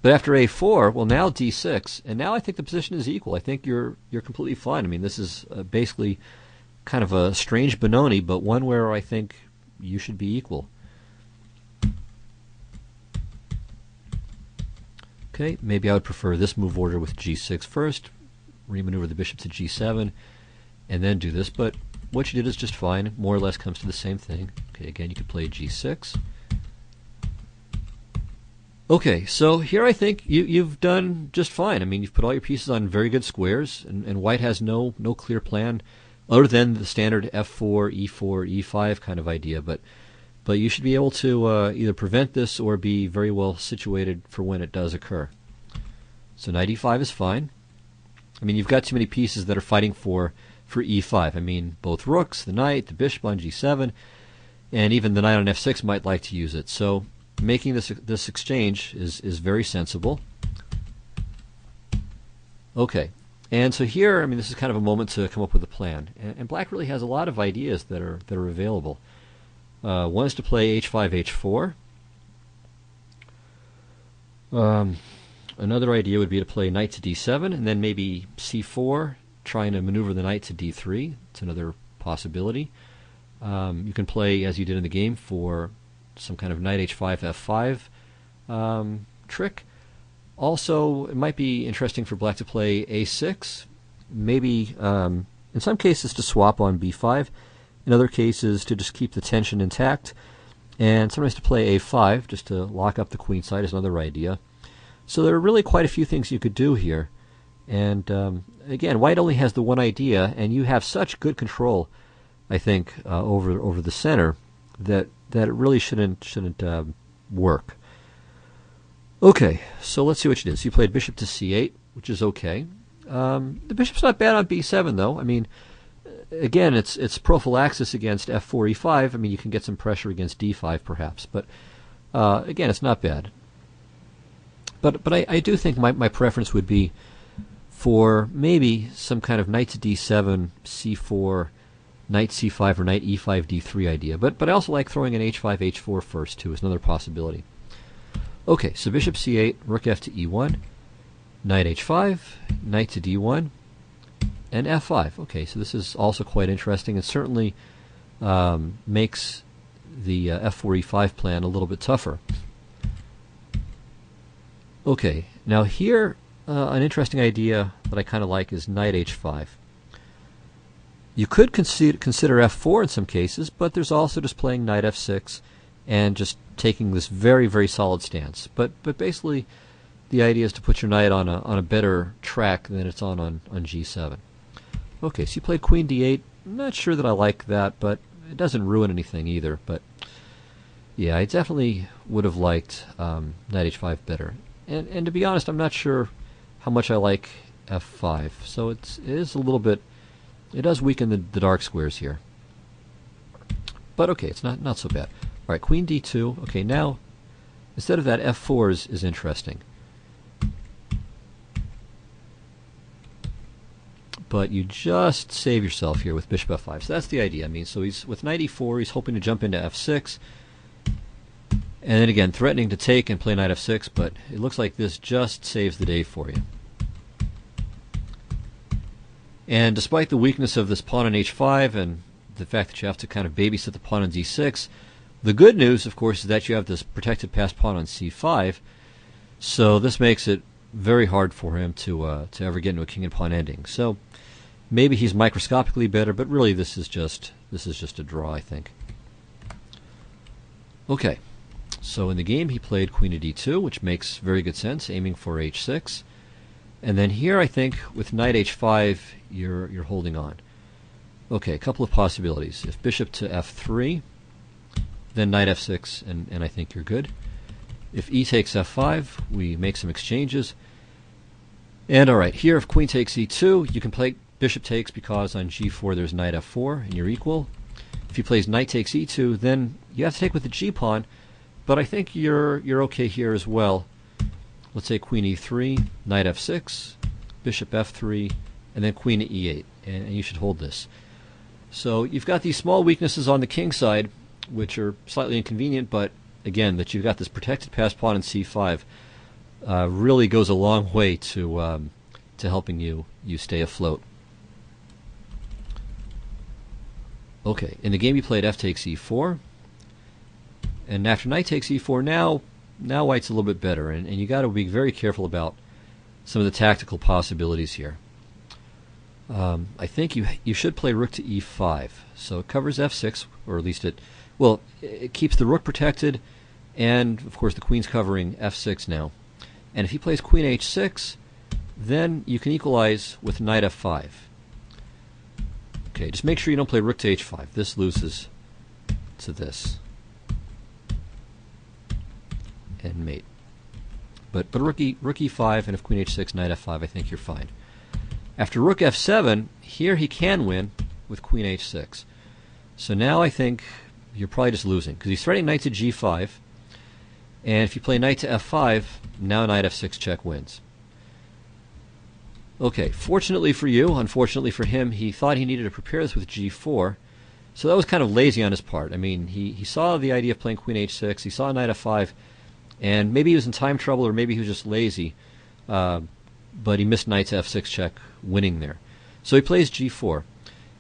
But after a4, well, now d6, and now I think the position is equal. I think you're completely fine. I mean, this is basically kind of a strange Benoni, but one where I think you should be equal. Okay, maybe I would prefer this move order with g6 first, remaneuver the bishop to g7, and then do this. But what you did is just fine. More or less comes to the same thing. Okay, again, you could play g6. Okay, so here I think you've done just fine. I mean, you've put all your pieces on very good squares, and white has no clear plan other than the standard f4, e4, e5 kind of idea. But you should be able to either prevent this or be very well situated for when it does occur. So knight e5 is fine. I mean, you've got too many pieces that are fighting for e5. I mean, both rooks, the knight, the bishop on g7, and even the knight on f6 might like to use it. So making this exchange is very sensible. Okay, and so here, I mean, this is kind of a moment to come up with a plan, and black really has a lot of ideas that are available. One is to play h5, h4. Another idea would be to play knight to d7, and then maybe c4, trying to maneuver the knight to d3. It's another possibility. You can play, as you did in the game, for some kind of knight h5, f5 trick. Also, it might be interesting for black to play a6, maybe in some cases to swap on b5, in other cases to just keep the tension intact, and sometimes to play a5 just to lock up the queen side is another idea. So there are really quite a few things you could do here. And again, white only has the one idea, and you have such good control, I think, over the center that it really shouldn't work. Okay, so let's see what you did. So you played bishop to c8, which is okay. The bishop's not bad on b7, though. I mean, again, it's prophylaxis against f4, e5. I mean, you can get some pressure against d5, perhaps. But again, it's not bad. But I do think my preference would be for maybe some kind of knight to d7, c4, knight c5, or knight e5, d3 idea. But I also like throwing an h5, h4 first, too, as another possibility. Okay, so bishop c8, rook f to e1, knight h5, knight to d1, and f5. Okay, so this is also quite interesting. It certainly makes the f4, e5 plan a little bit tougher. Okay, now here, an interesting idea that I kind of like is knight h5. You could consider f4 in some cases, but there's also just playing knight f6 and just taking this very, very solid stance. But basically, the idea is to put your knight on a better track than it's on g7. Okay, so you played queen d8. I'm not sure that I like that, but it doesn't ruin anything either. But yeah, I definitely would have liked knight h5 better. And to be honest, I'm not sure how much I like f5. So it is a little bit. It does weaken the dark squares here. But okay, it's not so bad. All right, queen d2. Okay, now instead of that, f4 is interesting. But you just save yourself here with bishop f5. So that's the idea. I mean, so he's with knight e4, he's hoping to jump into f6. And then again, threatening to take and play knight f6, but it looks like this just saves the day for you. And despite the weakness of this pawn on h5 and the fact that you have to kind of babysit the pawn on d6, the good news, of course, is that you have this protected passed pawn on c5. So this makes it very hard for him to ever get into a king and pawn ending. So maybe he's microscopically better, but really this is just a draw, I think. Okay. So in the game, he played queen to d2, which makes very good sense, aiming for h6. And then here, I think, with knight h5, you're holding on. Okay, a couple of possibilities. If bishop to f3, then knight f6, and I think you're good. If e takes f5, we make some exchanges. And all right, here, if queen takes e2, you can play bishop takes because on g4 there's knight f4, and you're equal. If he plays knight takes e2, then you have to take with the g-pawn. But I think you're okay here as well. Let's say queen e3, knight f6, bishop f3, and then queen to e8, and you should hold this. So you've got these small weaknesses on the king side, which are slightly inconvenient, but again, that you've got this protected passed pawn in c5 really goes a long way to helping you stay afloat. Okay, in the game you played f takes e4. And after knight takes e4, now white's a little bit better, and you got to be very careful about some of the tactical possibilities here. I think you should play rook to e5, so it covers f6, or at least it keeps the rook protected, and of course the queen's covering f6 now. And if he plays queen h6, then you can equalize with knight f5. Okay, just make sure you don't play rook to h5. This loses to this. And mate. But rook e5, and if queen h6, knight f5, I think you're fine. After rook f7, here he can win with queen h6. So now I think you're probably just losing, because he's threatening knight to g5, and if you play knight to f5, now knight f6 check wins. Okay, fortunately for you, unfortunately for him, he thought he needed to prepare this with g4, so that was kind of lazy on his part. I mean, he saw the idea of playing queen h6, he saw knight f5, and maybe he was in time trouble, or maybe he was just lazy, but he missed knight to f6 check, winning there. So he plays g4.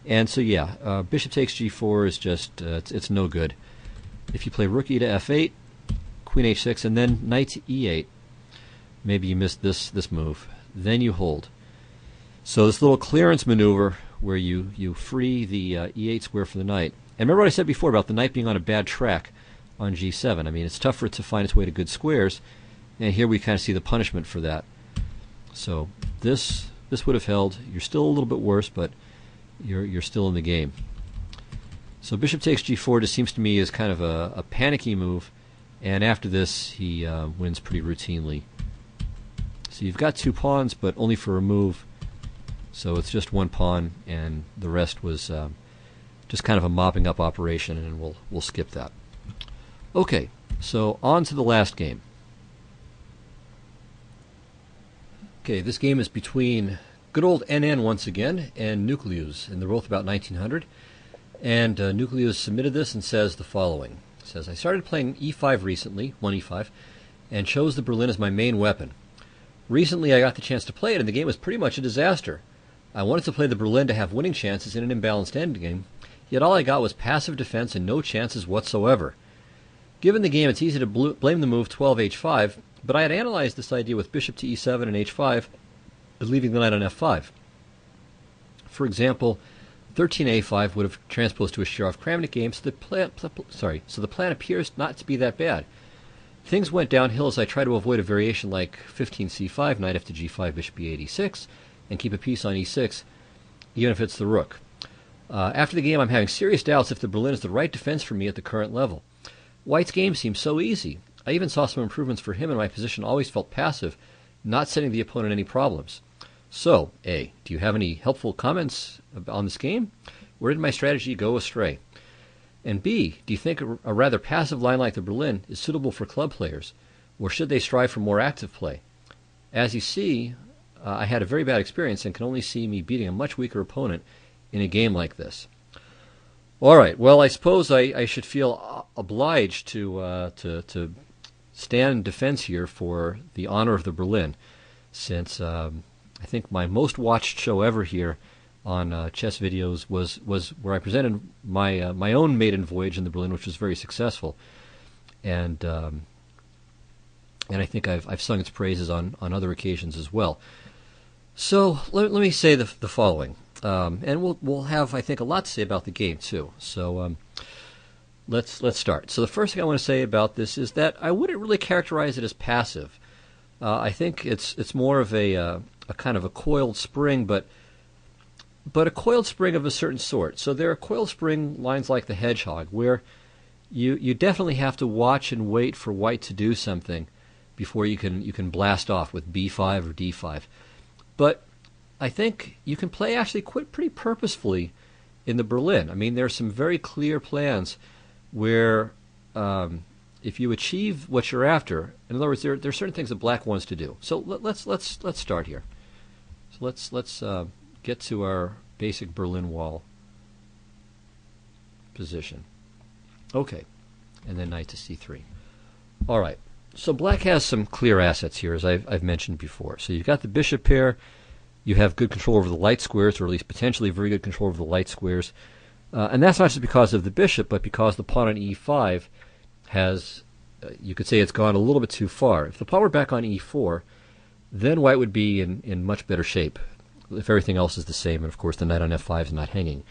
And so yeah, bishop takes g4 is just, it's no good. If you play rook e to f8, queen h6, and then knight to e8, maybe you missed this move, then you hold. So this little clearance maneuver where you free the e8 square for the knight. And remember what I said before about the knight being on a bad track on g7. I mean, it's tough for it to find its way to good squares. And here we kind of see the punishment for that. So this would have held. You're still a little bit worse, but you're still in the game. So bishop takes g4 just seems to me as kind of a panicky move, and after this he wins pretty routinely. So you've got 2 pawns, but only for a move. So it's just 1 pawn, and the rest was just kind of a mopping up operation, and we'll skip that. Okay, so on to the last game. Okay, this game is between good old NN once again and Monokroussos, and they're both about 1900. And Monokroussos submitted this and says the following. It says, I started playing e5 recently, 1e5, and chose the Berlin as my main weapon. Recently I got the chance to play it, and the game was pretty much a disaster. I wanted to play the Berlin to have winning chances in an imbalanced endgame, yet all I got was passive defense and no chances whatsoever. Given the game, it's easy to blame the move 12h5, but I had analyzed this idea with bishop to e7 and h5, but leaving the knight on f5. For example, 13a5 would have transposed to a Shirov-Kramnik game, so the plan appears not to be that bad. Things went downhill as I tried to avoid a variation like 15c5, knight f to g5, bishop e8, e6, and keep a piece on e6, even if it's the rook. After the game, I'm having serious doubts if the Berlin is the right defense for me at the current level. White's game seems so easy. I even saw some improvements for him, and my position always felt passive, not setting the opponent any problems. So, A, do you have any helpful comments on this game? Where did my strategy go astray? And B, do you think a rather passive line like the Berlin is suitable for club players, or should they strive for more active play? As you see, I had a very bad experience and can only see me beating a much weaker opponent in a game like this. All right, well, I suppose I should feel obliged to stand in defense here for the honor of the Berlin, since I think my most watched show ever here on chess videos was where I presented my own maiden voyage in the Berlin, which was very successful, and I think I've sung its praises on other occasions as well. So let me say the following, and we'll have, I think, a lot to say about the game too. So let's start. So the first thing I want to say about this is that I wouldn't really characterize it as passive. I think it's more of a kind of a coiled spring, but a coiled spring of a certain sort. So there are coiled spring lines like the hedgehog, where you definitely have to watch and wait for white to do something before you can blast off with b5 or d5. But I think you can play actually pretty purposefully in the Berlin. I mean, there are some very clear plans where if you achieve what you're after, in other words, there are certain things that black wants to do. So let's start here. So let's get to our basic Berlin wall position. Okay, and then knight to c3. All right. So black has some clear assets here, as I've mentioned before. So you've got the bishop pair. You have good control over the light squares, or at least potentially very good control over the light squares. And that's not just because of the bishop, but because the pawn on e5 has, you could say it's gone a little bit too far. If the pawn were back on e4, then white would be in much better shape, if everything else is the same, and of course the knight on f5 is not hanging.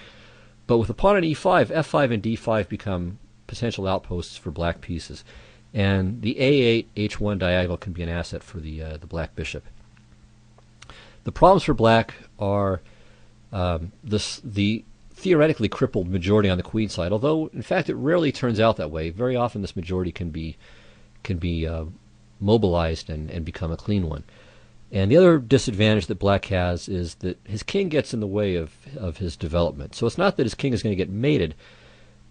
But with the pawn on e5, f5 and d5 become potential outposts for black pieces. And the a8, h1 diagonal can be an asset for the black bishop. The problems for black are the theoretically crippled majority on the queen side, although in fact it rarely turns out that way. Very often this majority can be mobilized and become a clean one. And the other disadvantage that black has is that his king gets in the way of his development. So it's not that his king is going to get mated,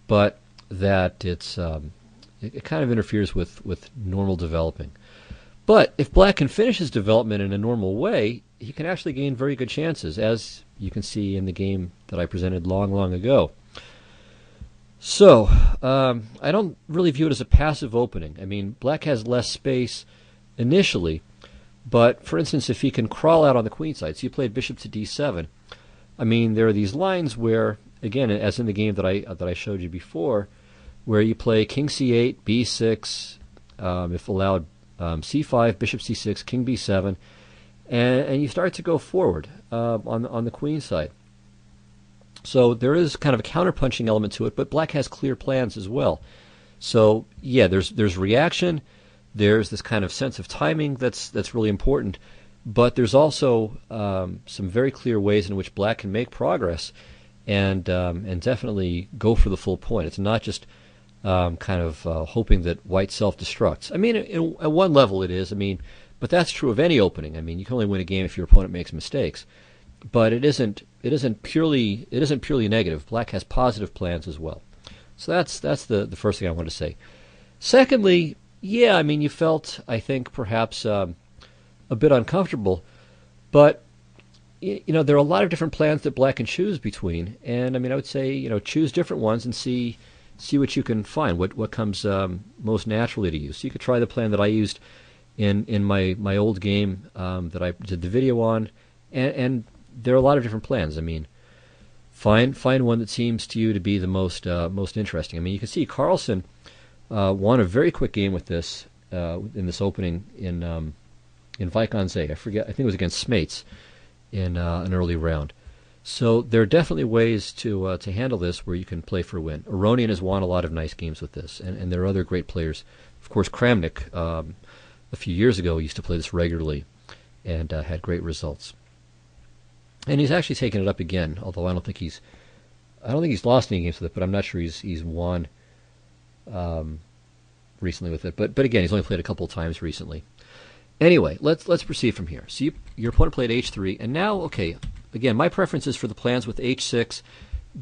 but that it kind of interferes with normal developing. But if black can finish his development in a normal way, he can actually gain very good chances, as you can see in the game that I presented long ago. So I don't really view it as a passive opening. I mean, black has less space initially, but for instance, if he can crawl out on the queen side, so you played bishop to d7, I mean, there are these lines where, again, as in the game that I showed you before, where you play king c8, b6, if allowed, c5, bishop c6, king b7, and you start to go forward on the queen side. So there is kind of a counterpunching element to it, but black has clear plans as well. So yeah, there's reaction, there's this kind of sense of timing that's really important, but there's also some very clear ways in which black can make progress and definitely go for the full point. It's not just kind of hoping that white self-destructs. I mean, at one level it is. I mean, but that's true of any opening. I mean, you can only win a game if your opponent makes mistakes. But it isn't purely negative. Black has positive plans as well. So that's the first thing I want to say. Secondly, yeah, I mean, you felt, I think, perhaps a bit uncomfortable, but you know, there are a lot of different plans that black can choose between, and I mean, I would say, you know, choose different ones and see what you can find, what comes most naturally to you. So you could try the plan that I used in my old game that I did the video on, and there are a lot of different plans. I mean, find one that seems to you to be the most interesting. I mean, you can see Carlsen won a very quick game with this in this opening in Vikonsay. I forget. I think it was against Smates in an early round. So there are definitely ways to handle this where you can play for a win. Aronian has won a lot of nice games with this, and there are other great players. Of course, Kramnik a few years ago used to play this regularly and had great results. And he's actually taken it up again, although I don't think he's lost any games with it, but I'm not sure he's won recently with it. But again, he's only played a couple of times recently. Anyway, let's proceed from here. So your opponent played h3, and now, okay, again, my preference is for the plans with h6,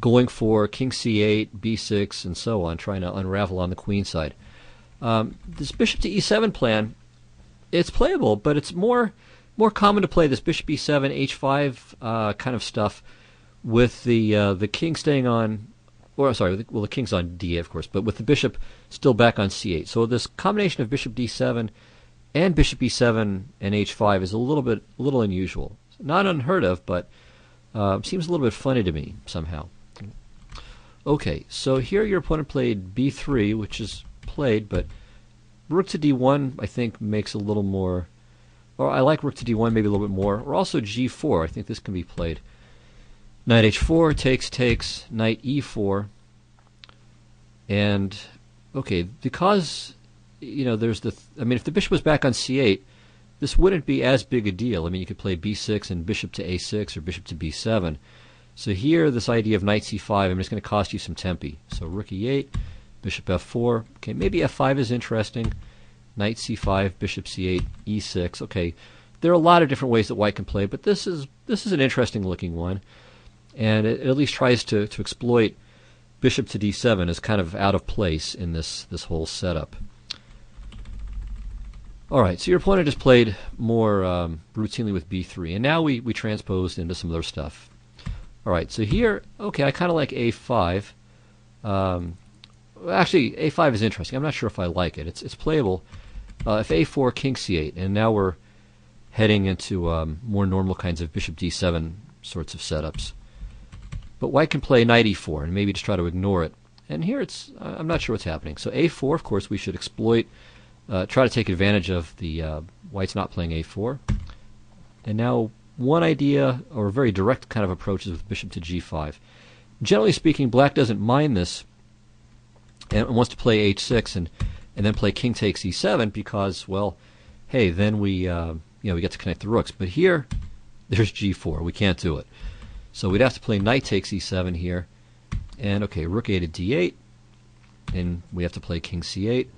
going for king c8, b6, and so on, trying to unravel on the queen side. This bishop to e7 plan, it's playable, but it's more common to play this bishop e7, h5 kind of stuff with the king staying on, or sorry, the king's on d8, of course, but with the bishop still back on c8. So this combination of bishop d7 and bishop e7 and h5 is a little unusual. Not unheard of, but seems a little bit funny to me somehow. Okay, so here your opponent played b3, which is played, but rook to d1 I think makes a little more, or I like rook to d1 maybe a little bit more, or also g4. I think this can be played. Knight h4, takes, knight e4, and okay, because you know there's I mean, if the bishop was back on c8, this wouldn't be as big a deal. I mean, you could play b6 and bishop to a6 or bishop to b7. So here, this idea of knight c5, I mean, it's going to cost you some tempi. So rook e8, bishop f4. Okay, maybe f5 is interesting. Knight c5, bishop c8, e6. Okay, there are a lot of different ways that white can play, but this is an interesting looking one, and it at least tries to exploit bishop to d7 as kind of out of place in this whole setup. All right, so your opponent just played more routinely with b3, and now we transposed into some other stuff. All right, so here, okay, I kind of like a5. Actually, a5 is interesting. I'm not sure if I like it. It's playable. If a4, king c8, and now we're heading into more normal kinds of bishop d7 sorts of setups. But white can play knight e4 and maybe just try to ignore it. And here I'm not sure what's happening. So a4, of course, we should exploit. Try to take advantage of the white's not playing a4. And now one idea, or a very direct kind of approach, is with bishop to g5. Generally speaking, black doesn't mind this and wants to play h6 and then play king takes e7 because, well, hey, then we get to connect the rooks. But here, there's g4. We can't do it. So we'd have to play knight takes e7 here. And okay, rook a to d8, and we have to play king c8.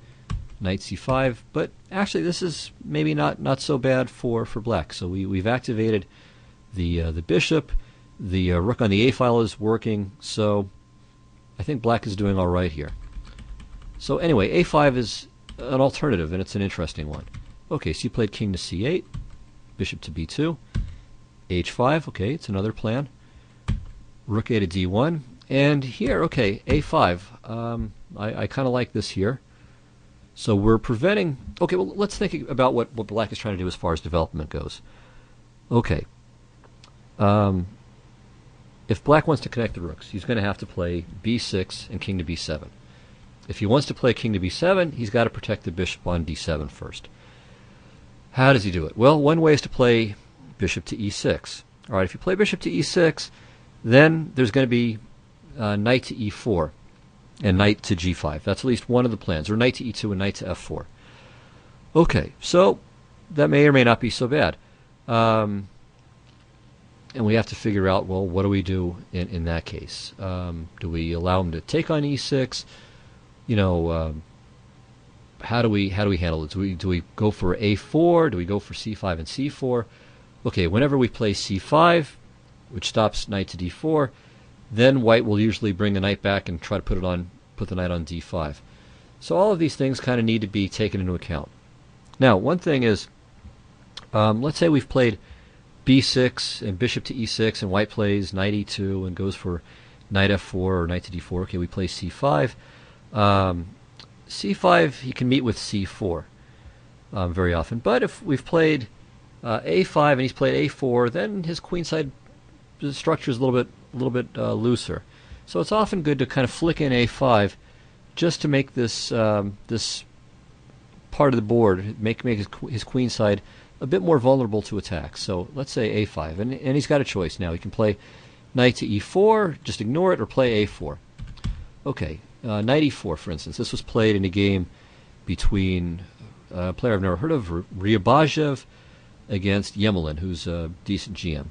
Knight c5, but actually this is maybe not so bad for black. So we've activated the bishop, the rook on the a file is working, so I think black is doing all right here. So anyway, a5 is an alternative, and it's an interesting one. Okay, so you played king to c8, bishop to b2, h5. Okay, it's another plan. Rook a to d1, and here, okay, a5. I kind of like this here. So we're preventing. Okay, well, let's think about what black is trying to do as far as development goes. Okay. If black wants to connect the rooks, he's going to have to play b6 and king to b7. If he wants to play king to b7, he's got to protect the bishop on d7 first. How does he do it? Well, one way is to play bishop to e6. All right, if you play bishop to e6, then there's going to be knight to e4 and knight to g5. That's at least one of the plans, or knight to e2 and knight to f4. Okay, so that may or may not be so bad. Um, and we have to figure out, well, what do we do in that case? Do we allow him to take on e6? You know, how do we handle it? Do we go for a4? Do we go for c5 and c4? Okay, whenever we play c5, which stops knight to d4, then white will usually bring the knight back and try to put the knight on d5. So all of these things kind of need to be taken into account. Now, one thing is, let's say we've played b6 and bishop to e6, and white plays knight e2 and goes for knight f4 or knight to d4. Okay, we play c5. C5, he can meet with c4 very often. But if we've played a5 and he's played a4, then his queenside structure is a little bit looser. So it's often good to kind of flick in a5 just to make this this part of the board, make his queenside a bit more vulnerable to attack. So let's say a5, and he's got a choice now. He can play knight to e4, just ignore it, or play a4. Okay, knight e4, for instance. This was played in a game between a player I've never heard of, Ryabazhev, against Yemelin, who's a decent GM.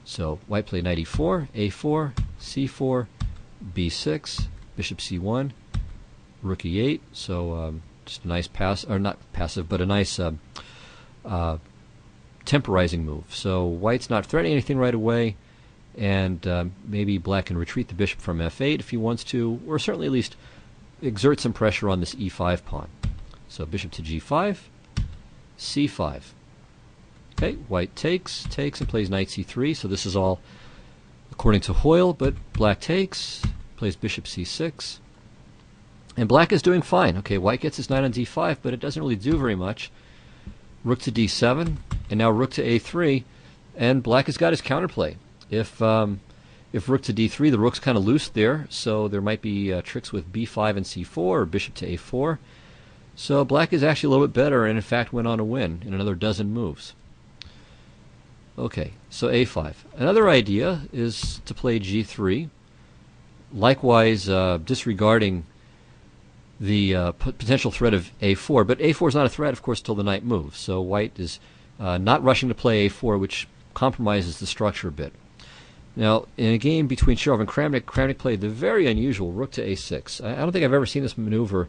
So white played knight e4, a4, c4, b6, bishop c1, rook e8. So just a nice or not passive, but a nice temporizing move. So white's not threatening anything right away, and maybe black can retreat the bishop from f8 if he wants to, or certainly at least exert some pressure on this e5 pawn. So bishop to g5, c5. Okay, white takes, and plays knight c3, so this is all according to Hoyle, but black takes, plays bishop c6, and black is doing fine. Okay, white gets his knight on d5, but it doesn't really do very much. Rook to d7, and now rook to a3, and black has got his counterplay. If rook to d3, the rook's kind of loose there, so there might be tricks with b5 and c4, or bishop to a4. So black is actually a little bit better, and in fact went on to win in another dozen moves. Okay, so a5. Another idea is to play g3, likewise disregarding the potential threat of a4. But a4 is not a threat, of course, till the knight moves. So white is not rushing to play a4, which compromises the structure a bit. Now, in a game between Shirov and Kramnik played the very unusual rook to a6. I don't think I've ever seen this maneuver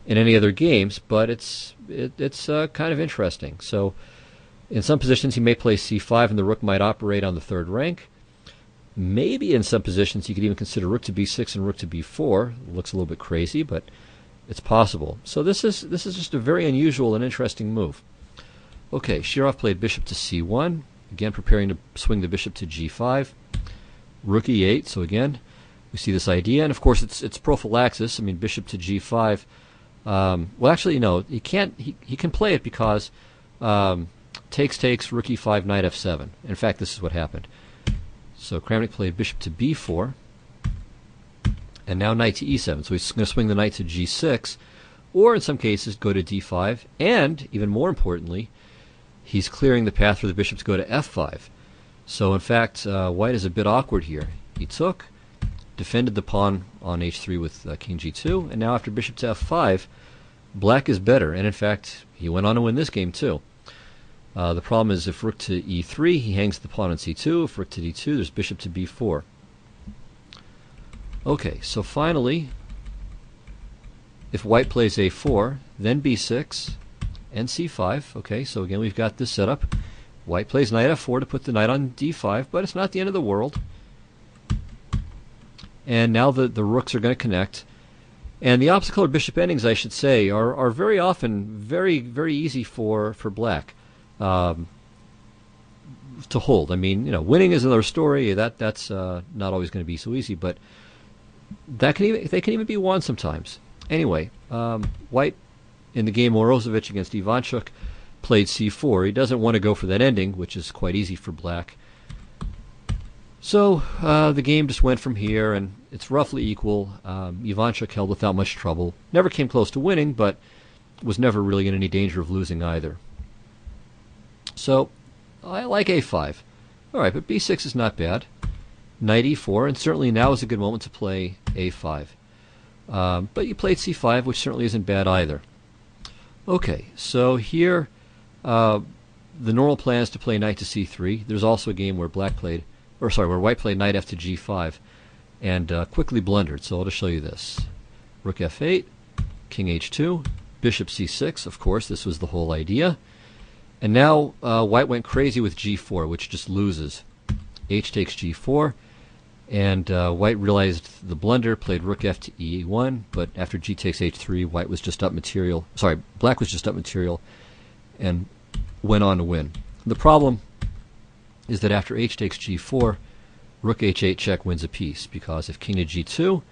in any other games, but it's kind of interesting. So in some positions, he may play c5, and the rook might operate on the third rank. Maybe in some positions, you could even consider rook to b6 and rook to b4. It looks a little bit crazy, but it's possible. So this is just a very unusual and interesting move. Okay, Shirov played bishop to c1, again preparing to swing the bishop to g5. Rook e8. So again, we see this idea, and of course it's prophylaxis. I mean, bishop to g5. Well, actually, no, he can't. He can play it because takes, rook e5, knight f7. In fact, this is what happened. So Kramnik played bishop to b4, and now knight to e7. So he's going to swing the knight to g6, or in some cases go to d5, and even more importantly, he's clearing the path for the bishop to go to f5. So in fact, white is a bit awkward here. He took, defended the pawn on h3 with king g2, and now after bishop to f5, black is better, and in fact, he went on to win this game too. The problem is if rook to e3, he hangs the pawn on c2. If rook to d2, there's bishop to b4. Okay, so finally, if white plays a4, then b6, and c5. Okay, so again, we've got this set up. White plays knight f4 to put the knight on d5, but it's not the end of the world. And now the rooks are going to connect. And the opposite colored bishop endings, I should say, are very often very, very easy for black to hold. I mean, winning is another story. That's not always going to be so easy, but they can even be won sometimes. Anyway, white in the game Morozevich against Ivanchuk played c4. He doesn't want to go for that ending, which is quite easy for black. So the game just went from here, and it's roughly equal. Ivanchuk held without much trouble. Never came close to winning, but was never really in any danger of losing either. So I like a5. All right, but b6 is not bad. Knight e4, and certainly now is a good moment to play a5. But you played c5, which certainly isn't bad either. Okay, so here the normal plan is to play knight to c3. There's also a game where where white played knight f to g5 and quickly blundered. So I'll just show you this. Rook f8, king h2, bishop c6. Of course, this was the whole idea. And now white went crazy with g4, which just loses. H takes g4, and white realized the blunder, played rook f to e1, but after g takes h3, black was just up material, and went on to win. The problem is that after h takes g4, rook h8 check wins a piece, because if king to g2,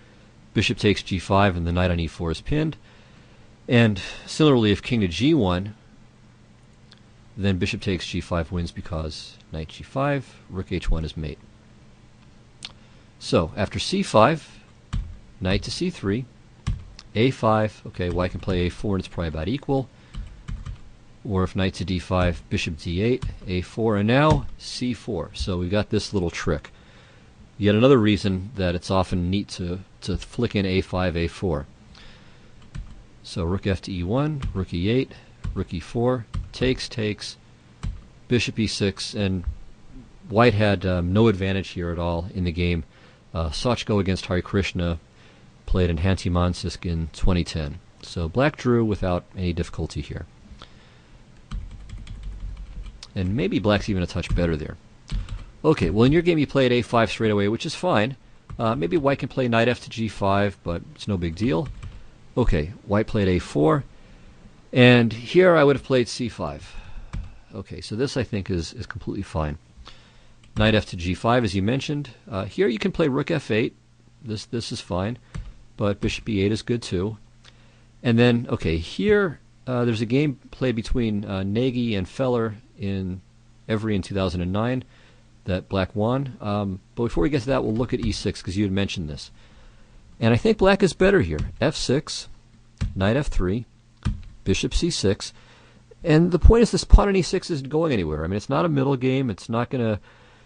bishop takes g5 and the knight on e4 is pinned. And similarly, if king to g1, then bishop takes g5 wins because knight g5, rook h1 is mate. So after c5, knight to c3, a5, okay, white can play a4 and it's probably about equal. Or if knight to d5, bishop d8, a4, and now c4. So we've got this little trick. Yet another reason that it's often neat to flick in a5, a4. So rook f to e1, rook e8, rook e4, takes, bishop e6, and white had no advantage here at all in the game. Sachko against Hari Krishna played in Hanty-Mansisk in 2010. So black drew without any difficulty here. And maybe black's even a touch better there. Okay, well in your game you played a5 straight away, which is fine. Maybe white can play knight f to g5, but it's no big deal. Okay, white played a4, and here I would have played c5. Okay, so this I think is completely fine. Knight f to g5, as you mentioned. Here you can play rook f8. This is fine, but bishop e8 is good too. And then, okay, here there's a game played between Nagy and Feller in Every in 2009 that black won. But before we get to that, we'll look at e6 because you had mentioned this. And I think black is better here. f6, knight f3, bishop c6. And the point is this pawn on e6 isn't going anywhere. I mean, it's not a middle game. It's not going to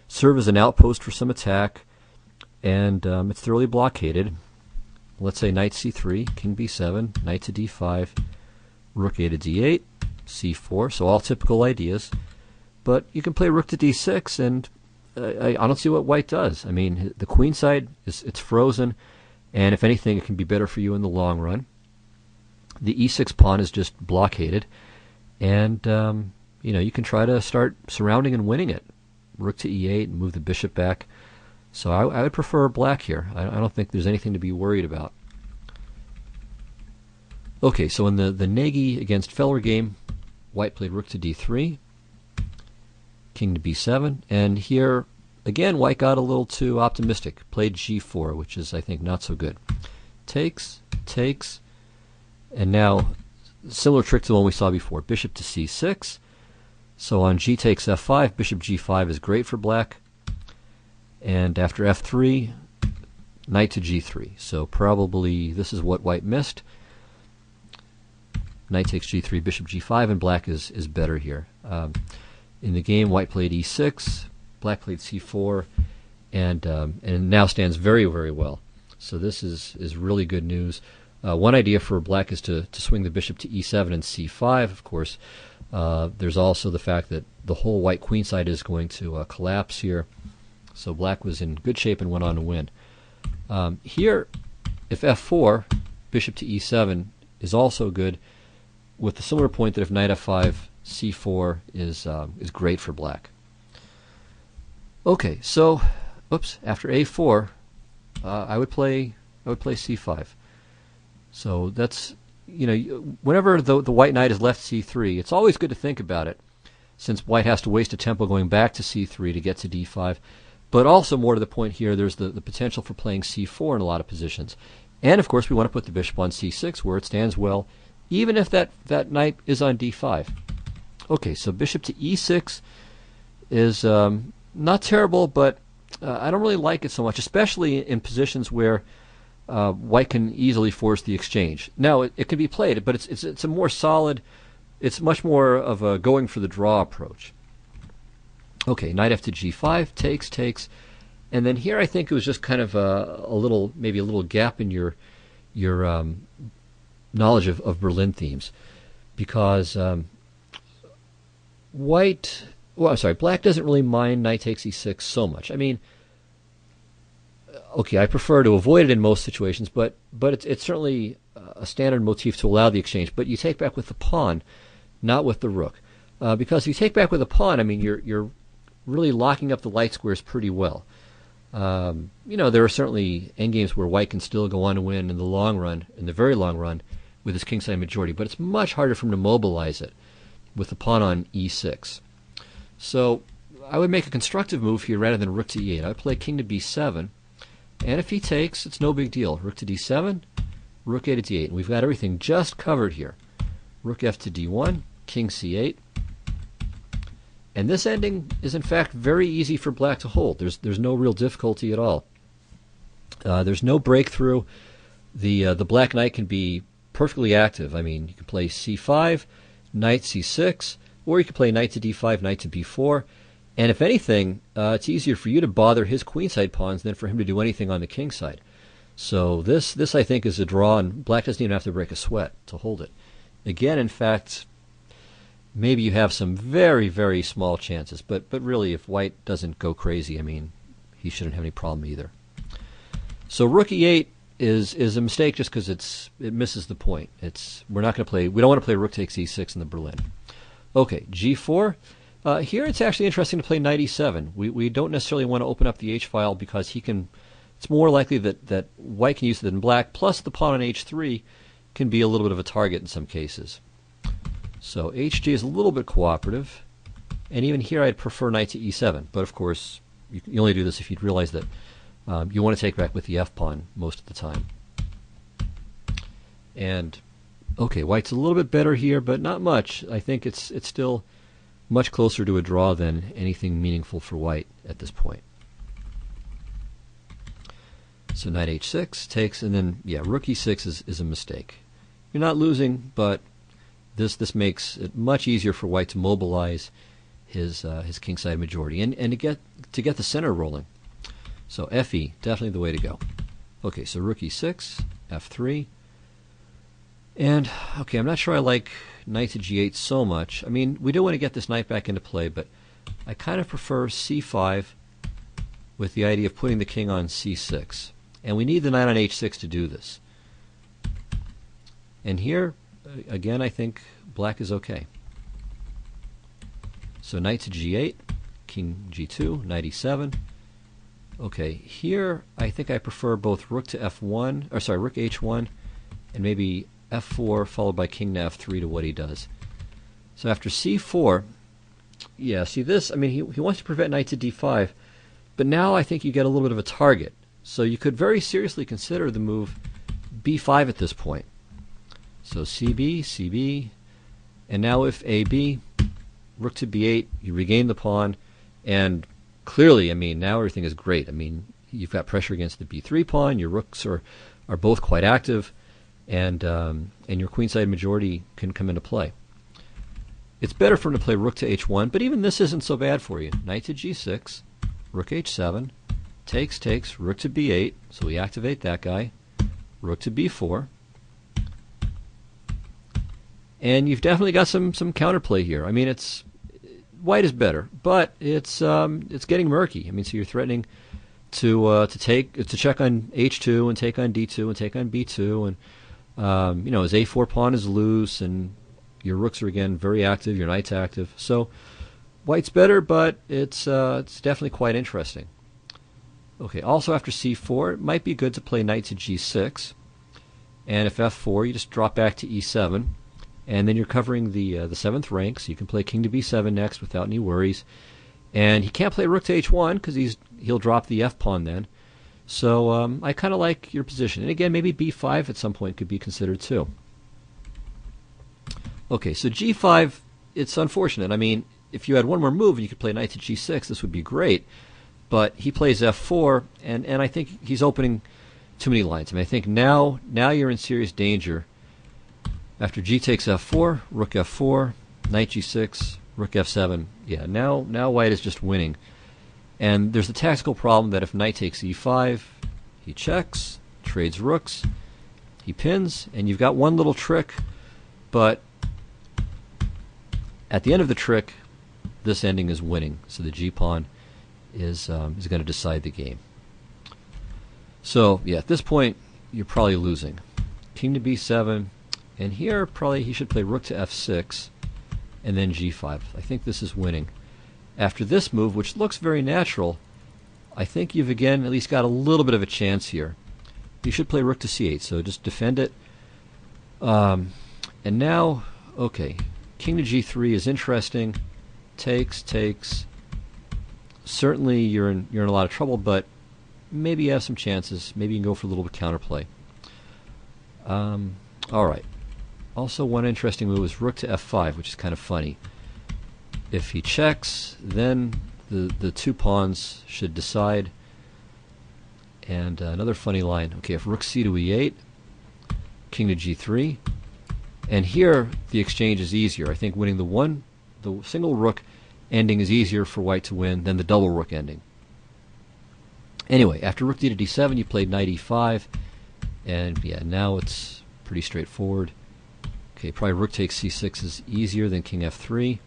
serve as an outpost for some attack. And it's thoroughly blockaded. Let's say knight c3, king b7, knight to d5, rook a to d8, c4. So all typical ideas. But you can play rook to d6, and I don't see what white does. I mean, the queen side, it's frozen. And if anything, it can be better for you in the long run. The e6 pawn is just blockaded. And, you can try to start surrounding and winning it. Rook to e8 and move the bishop back. So I would prefer black here. I don't think there's anything to be worried about. Okay, so in the Nagy against Feller game, white played rook to d3, king to b7, and here, again, white got a little too optimistic. Played g4, which is, I think, not so good. Takes, and now, similar trick to the one we saw before. Bishop to c6. So on g takes f5, bishop g5 is great for black. And after f3, knight to g3. So probably this is what white missed. Knight takes g3, bishop g5, and black is better here. In the game, white played e6, black played c4, and now stands very, very well. So this is really good news. One idea for black is to swing the bishop to e7 and c5, of course. There's also the fact that the whole white queen side is going to collapse here. So black was in good shape and went on to win. Here, if f4, bishop to e7 is also good, with the similar point that if knight f5, c4 is great for black. Okay, so, after a4, I would play c5. So that's, whenever the white knight is left c3, it's always good to think about it, since white has to waste a tempo going back to c3 to get to d5. But also, more to the point here, there's the potential for playing c4 in a lot of positions. And, of course, we want to put the bishop on c6, where it stands well, even if that knight is on d5. Okay, so bishop to e6 is not terrible, but I don't really like it so much, especially in positions where white can easily force the exchange. Now, it can be played, but it's a more solid, it's much more of a going for the draw approach. Okay, knight f to g5, takes, and then here I think it was just kind of maybe a little gap in your knowledge of Berlin themes. because black doesn't really mind knight takes e6 so much. I mean, okay, I prefer to avoid it in most situations, but it's certainly a standard motif to allow the exchange. But you take back with the pawn, not with the rook, because if you take back with the pawn, I mean, you're really locking up the light squares pretty well. There are certainly endgames where white can still go on to win in the long run, in the very long run, with his kingside majority, but it's much harder for him to mobilize it with the pawn on e6. So I would make a constructive move here rather than rook to e8. I would play king to b7, and if he takes, it's no big deal. Rook to d7, rook a to d8, and we've got everything just covered here. Rook f to d1, king c8. And this ending is in fact very easy for black to hold. There's no real difficulty at all. There's no breakthrough. The black knight can be perfectly active. I mean, you can play c5, knight c6, or you can play knight to d5, knight to b4. And if anything, it's easier for you to bother his queenside pawns than for him to do anything on the king side. So this I think is a draw, and black doesn't even have to break a sweat to hold it. Again, in fact, maybe you have some very, very small chances, but really, if white doesn't go crazy, I mean, he shouldn't have any problem either. So rook e8 is a mistake just because it misses the point. We don't want to play rook takes e6 in the Berlin. Okay, g4. Here it's actually interesting to play knight e7. We don't necessarily want to open up the h file because it's more likely that white can use it than black. Plus the pawn on h3 can be a little bit of a target in some cases. So hg is a little bit cooperative, and even here I'd prefer knight to e7. But of course, you only do this if you'd realize that you want to take back with the f pawn most of the time. And okay, white's a little bit better here, but not much. I think it's still much closer to a draw than anything meaningful for white at this point. So knight h6 takes, and then rook e6 is a mistake. You're not losing, but this makes it much easier for white to mobilize his kingside majority and to get the center rolling. So fe, definitely the way to go. Okay, so rook e6, f3, and okay, I'm not sure I like knight to g8 so much. I mean, we do want to get this knight back into play, but I kind of prefer c5 with the idea of putting the king on c6, and we need the knight on h6 to do this. And here, again, I think black is okay. So knight to g8, king g2, knight e7. Okay, here I think I prefer both rook to f1, or sorry, rook h1, and maybe f4 followed by king to f3 to what he does. So after c4, see this, I mean, he wants to prevent knight to d5, but now I think you get a little bit of a target. So you could very seriously consider the move b5 at this point. So CB, CB, and now if AB, rook to B8, you regain the pawn, and clearly, I mean, now everything is great. I mean, you've got pressure against the B3 pawn, your rooks are both quite active, and your queenside majority can come into play. It's better for him to play rook to H1, but even this isn't so bad for you. Knight to G6, rook H7, takes, rook to B8, so we activate that guy, rook to B4, and you've definitely got some counterplay here. I mean, white is better, but it's getting murky. I mean, so you're threatening to check on H2 and take on D2 and take on B2, and his A4 pawn is loose, and your rooks are again very active. Your knight's active, so white's better, but it's definitely quite interesting. Okay, also after C4, it might be good to play knight to G6, and if F4, you just drop back to E7. And then you're covering the 7th rank, so you can play king to b7 next without any worries. And he can't play rook to h1 because he'll drop the f pawn then. So I kind of like your position. And again, maybe b5 at some point could be considered too. Okay, so g5, it's unfortunate. I mean, if you had one more move and you could play knight to g6, this would be great. But he plays f4, and I think he's opening too many lines. I mean, I think now you're in serious danger. After g takes f4, rook f4, knight g6, rook f7. Yeah, now white is just winning. And there's the tactical problem that if knight takes e5, he checks, trades rooks, he pins, and you've got one little trick, but at the end of the trick, this ending is winning, so the g-pawn is going to decide the game. So yeah, at this point you're probably losing. King to b7, and here probably he should play rook to f6 and then g5. I think this is winning. After this move, which looks very natural, I think you've again at least got a little bit of a chance here. You should play rook to c8, so just defend it. And now, okay, king to g3 is interesting. Takes. Certainly you're in a lot of trouble, but maybe you have some chances. Maybe you can go for a little bit counterplay. All right. Also, one interesting move is rook to f5, which is kind of funny. If he checks, then the two pawns should decide. And another funny line. Okay, if rook c to e8, king to g3, and here the exchange is easier. I think winning the single rook ending is easier for white to win than the double rook ending. Anyway, after rook d to d7, you played knight e5, and yeah, now it's pretty straightforward. Okay, probably rook takes c6 is easier than king f3.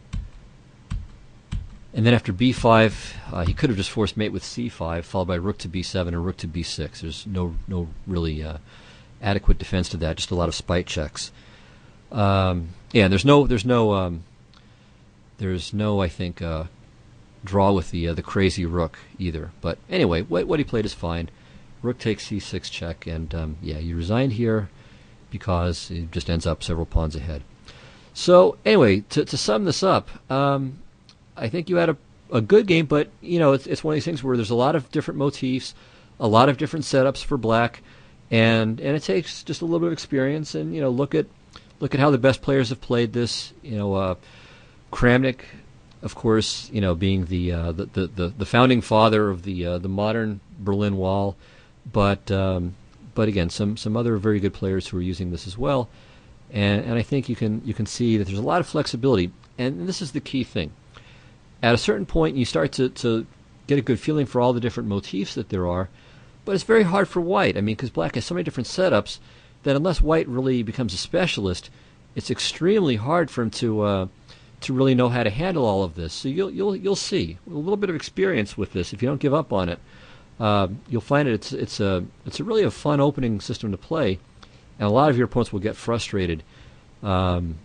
And then after b5, he could have just forced mate with c5, followed by rook to b7 or rook to b6. There's no really adequate defense to that, just a lot of spite checks. Yeah, there's no I think draw with the crazy rook either. But anyway, what he played is fine. Rook takes c6 check, and yeah, you resigned here because it just ends up several pawns ahead. So anyway, to sum this up, I think you had a good game, but you know it's one of these things where there's a lot of different motifs, a lot of different setups for black, and it takes just a little bit of experience. And you know, look at how the best players have played this. You know, Kramnik, of course, you know, being the founding father of the modern Berlin Wall, but again, some other very good players who are using this as well, and I think you can see that there's a lot of flexibility, and this is the key thing. At a certain point, you start to get a good feeling for all the different motifs that there are, but it's very hard for white. I mean, because black has so many different setups that unless white really becomes a specialist, it's extremely hard for him to really know how to handle all of this. So you'll see a little bit of experience with this. If you don't give up on it, you'll find it's a really a fun opening system to play, and a lot of your opponents will get frustrated trying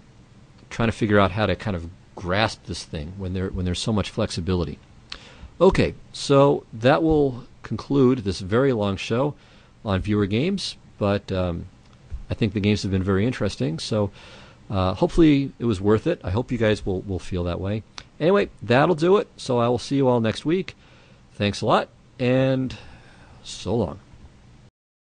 to figure out how to kind of grasp this thing when there's so much flexibility. Okay, so that will conclude this very long show on viewer games, but I think the games have been very interesting, so hopefully it was worth it. I hope you guys will feel that way. Anyway, that'll do it, so I will see you all next week. Thanks a lot, and so long.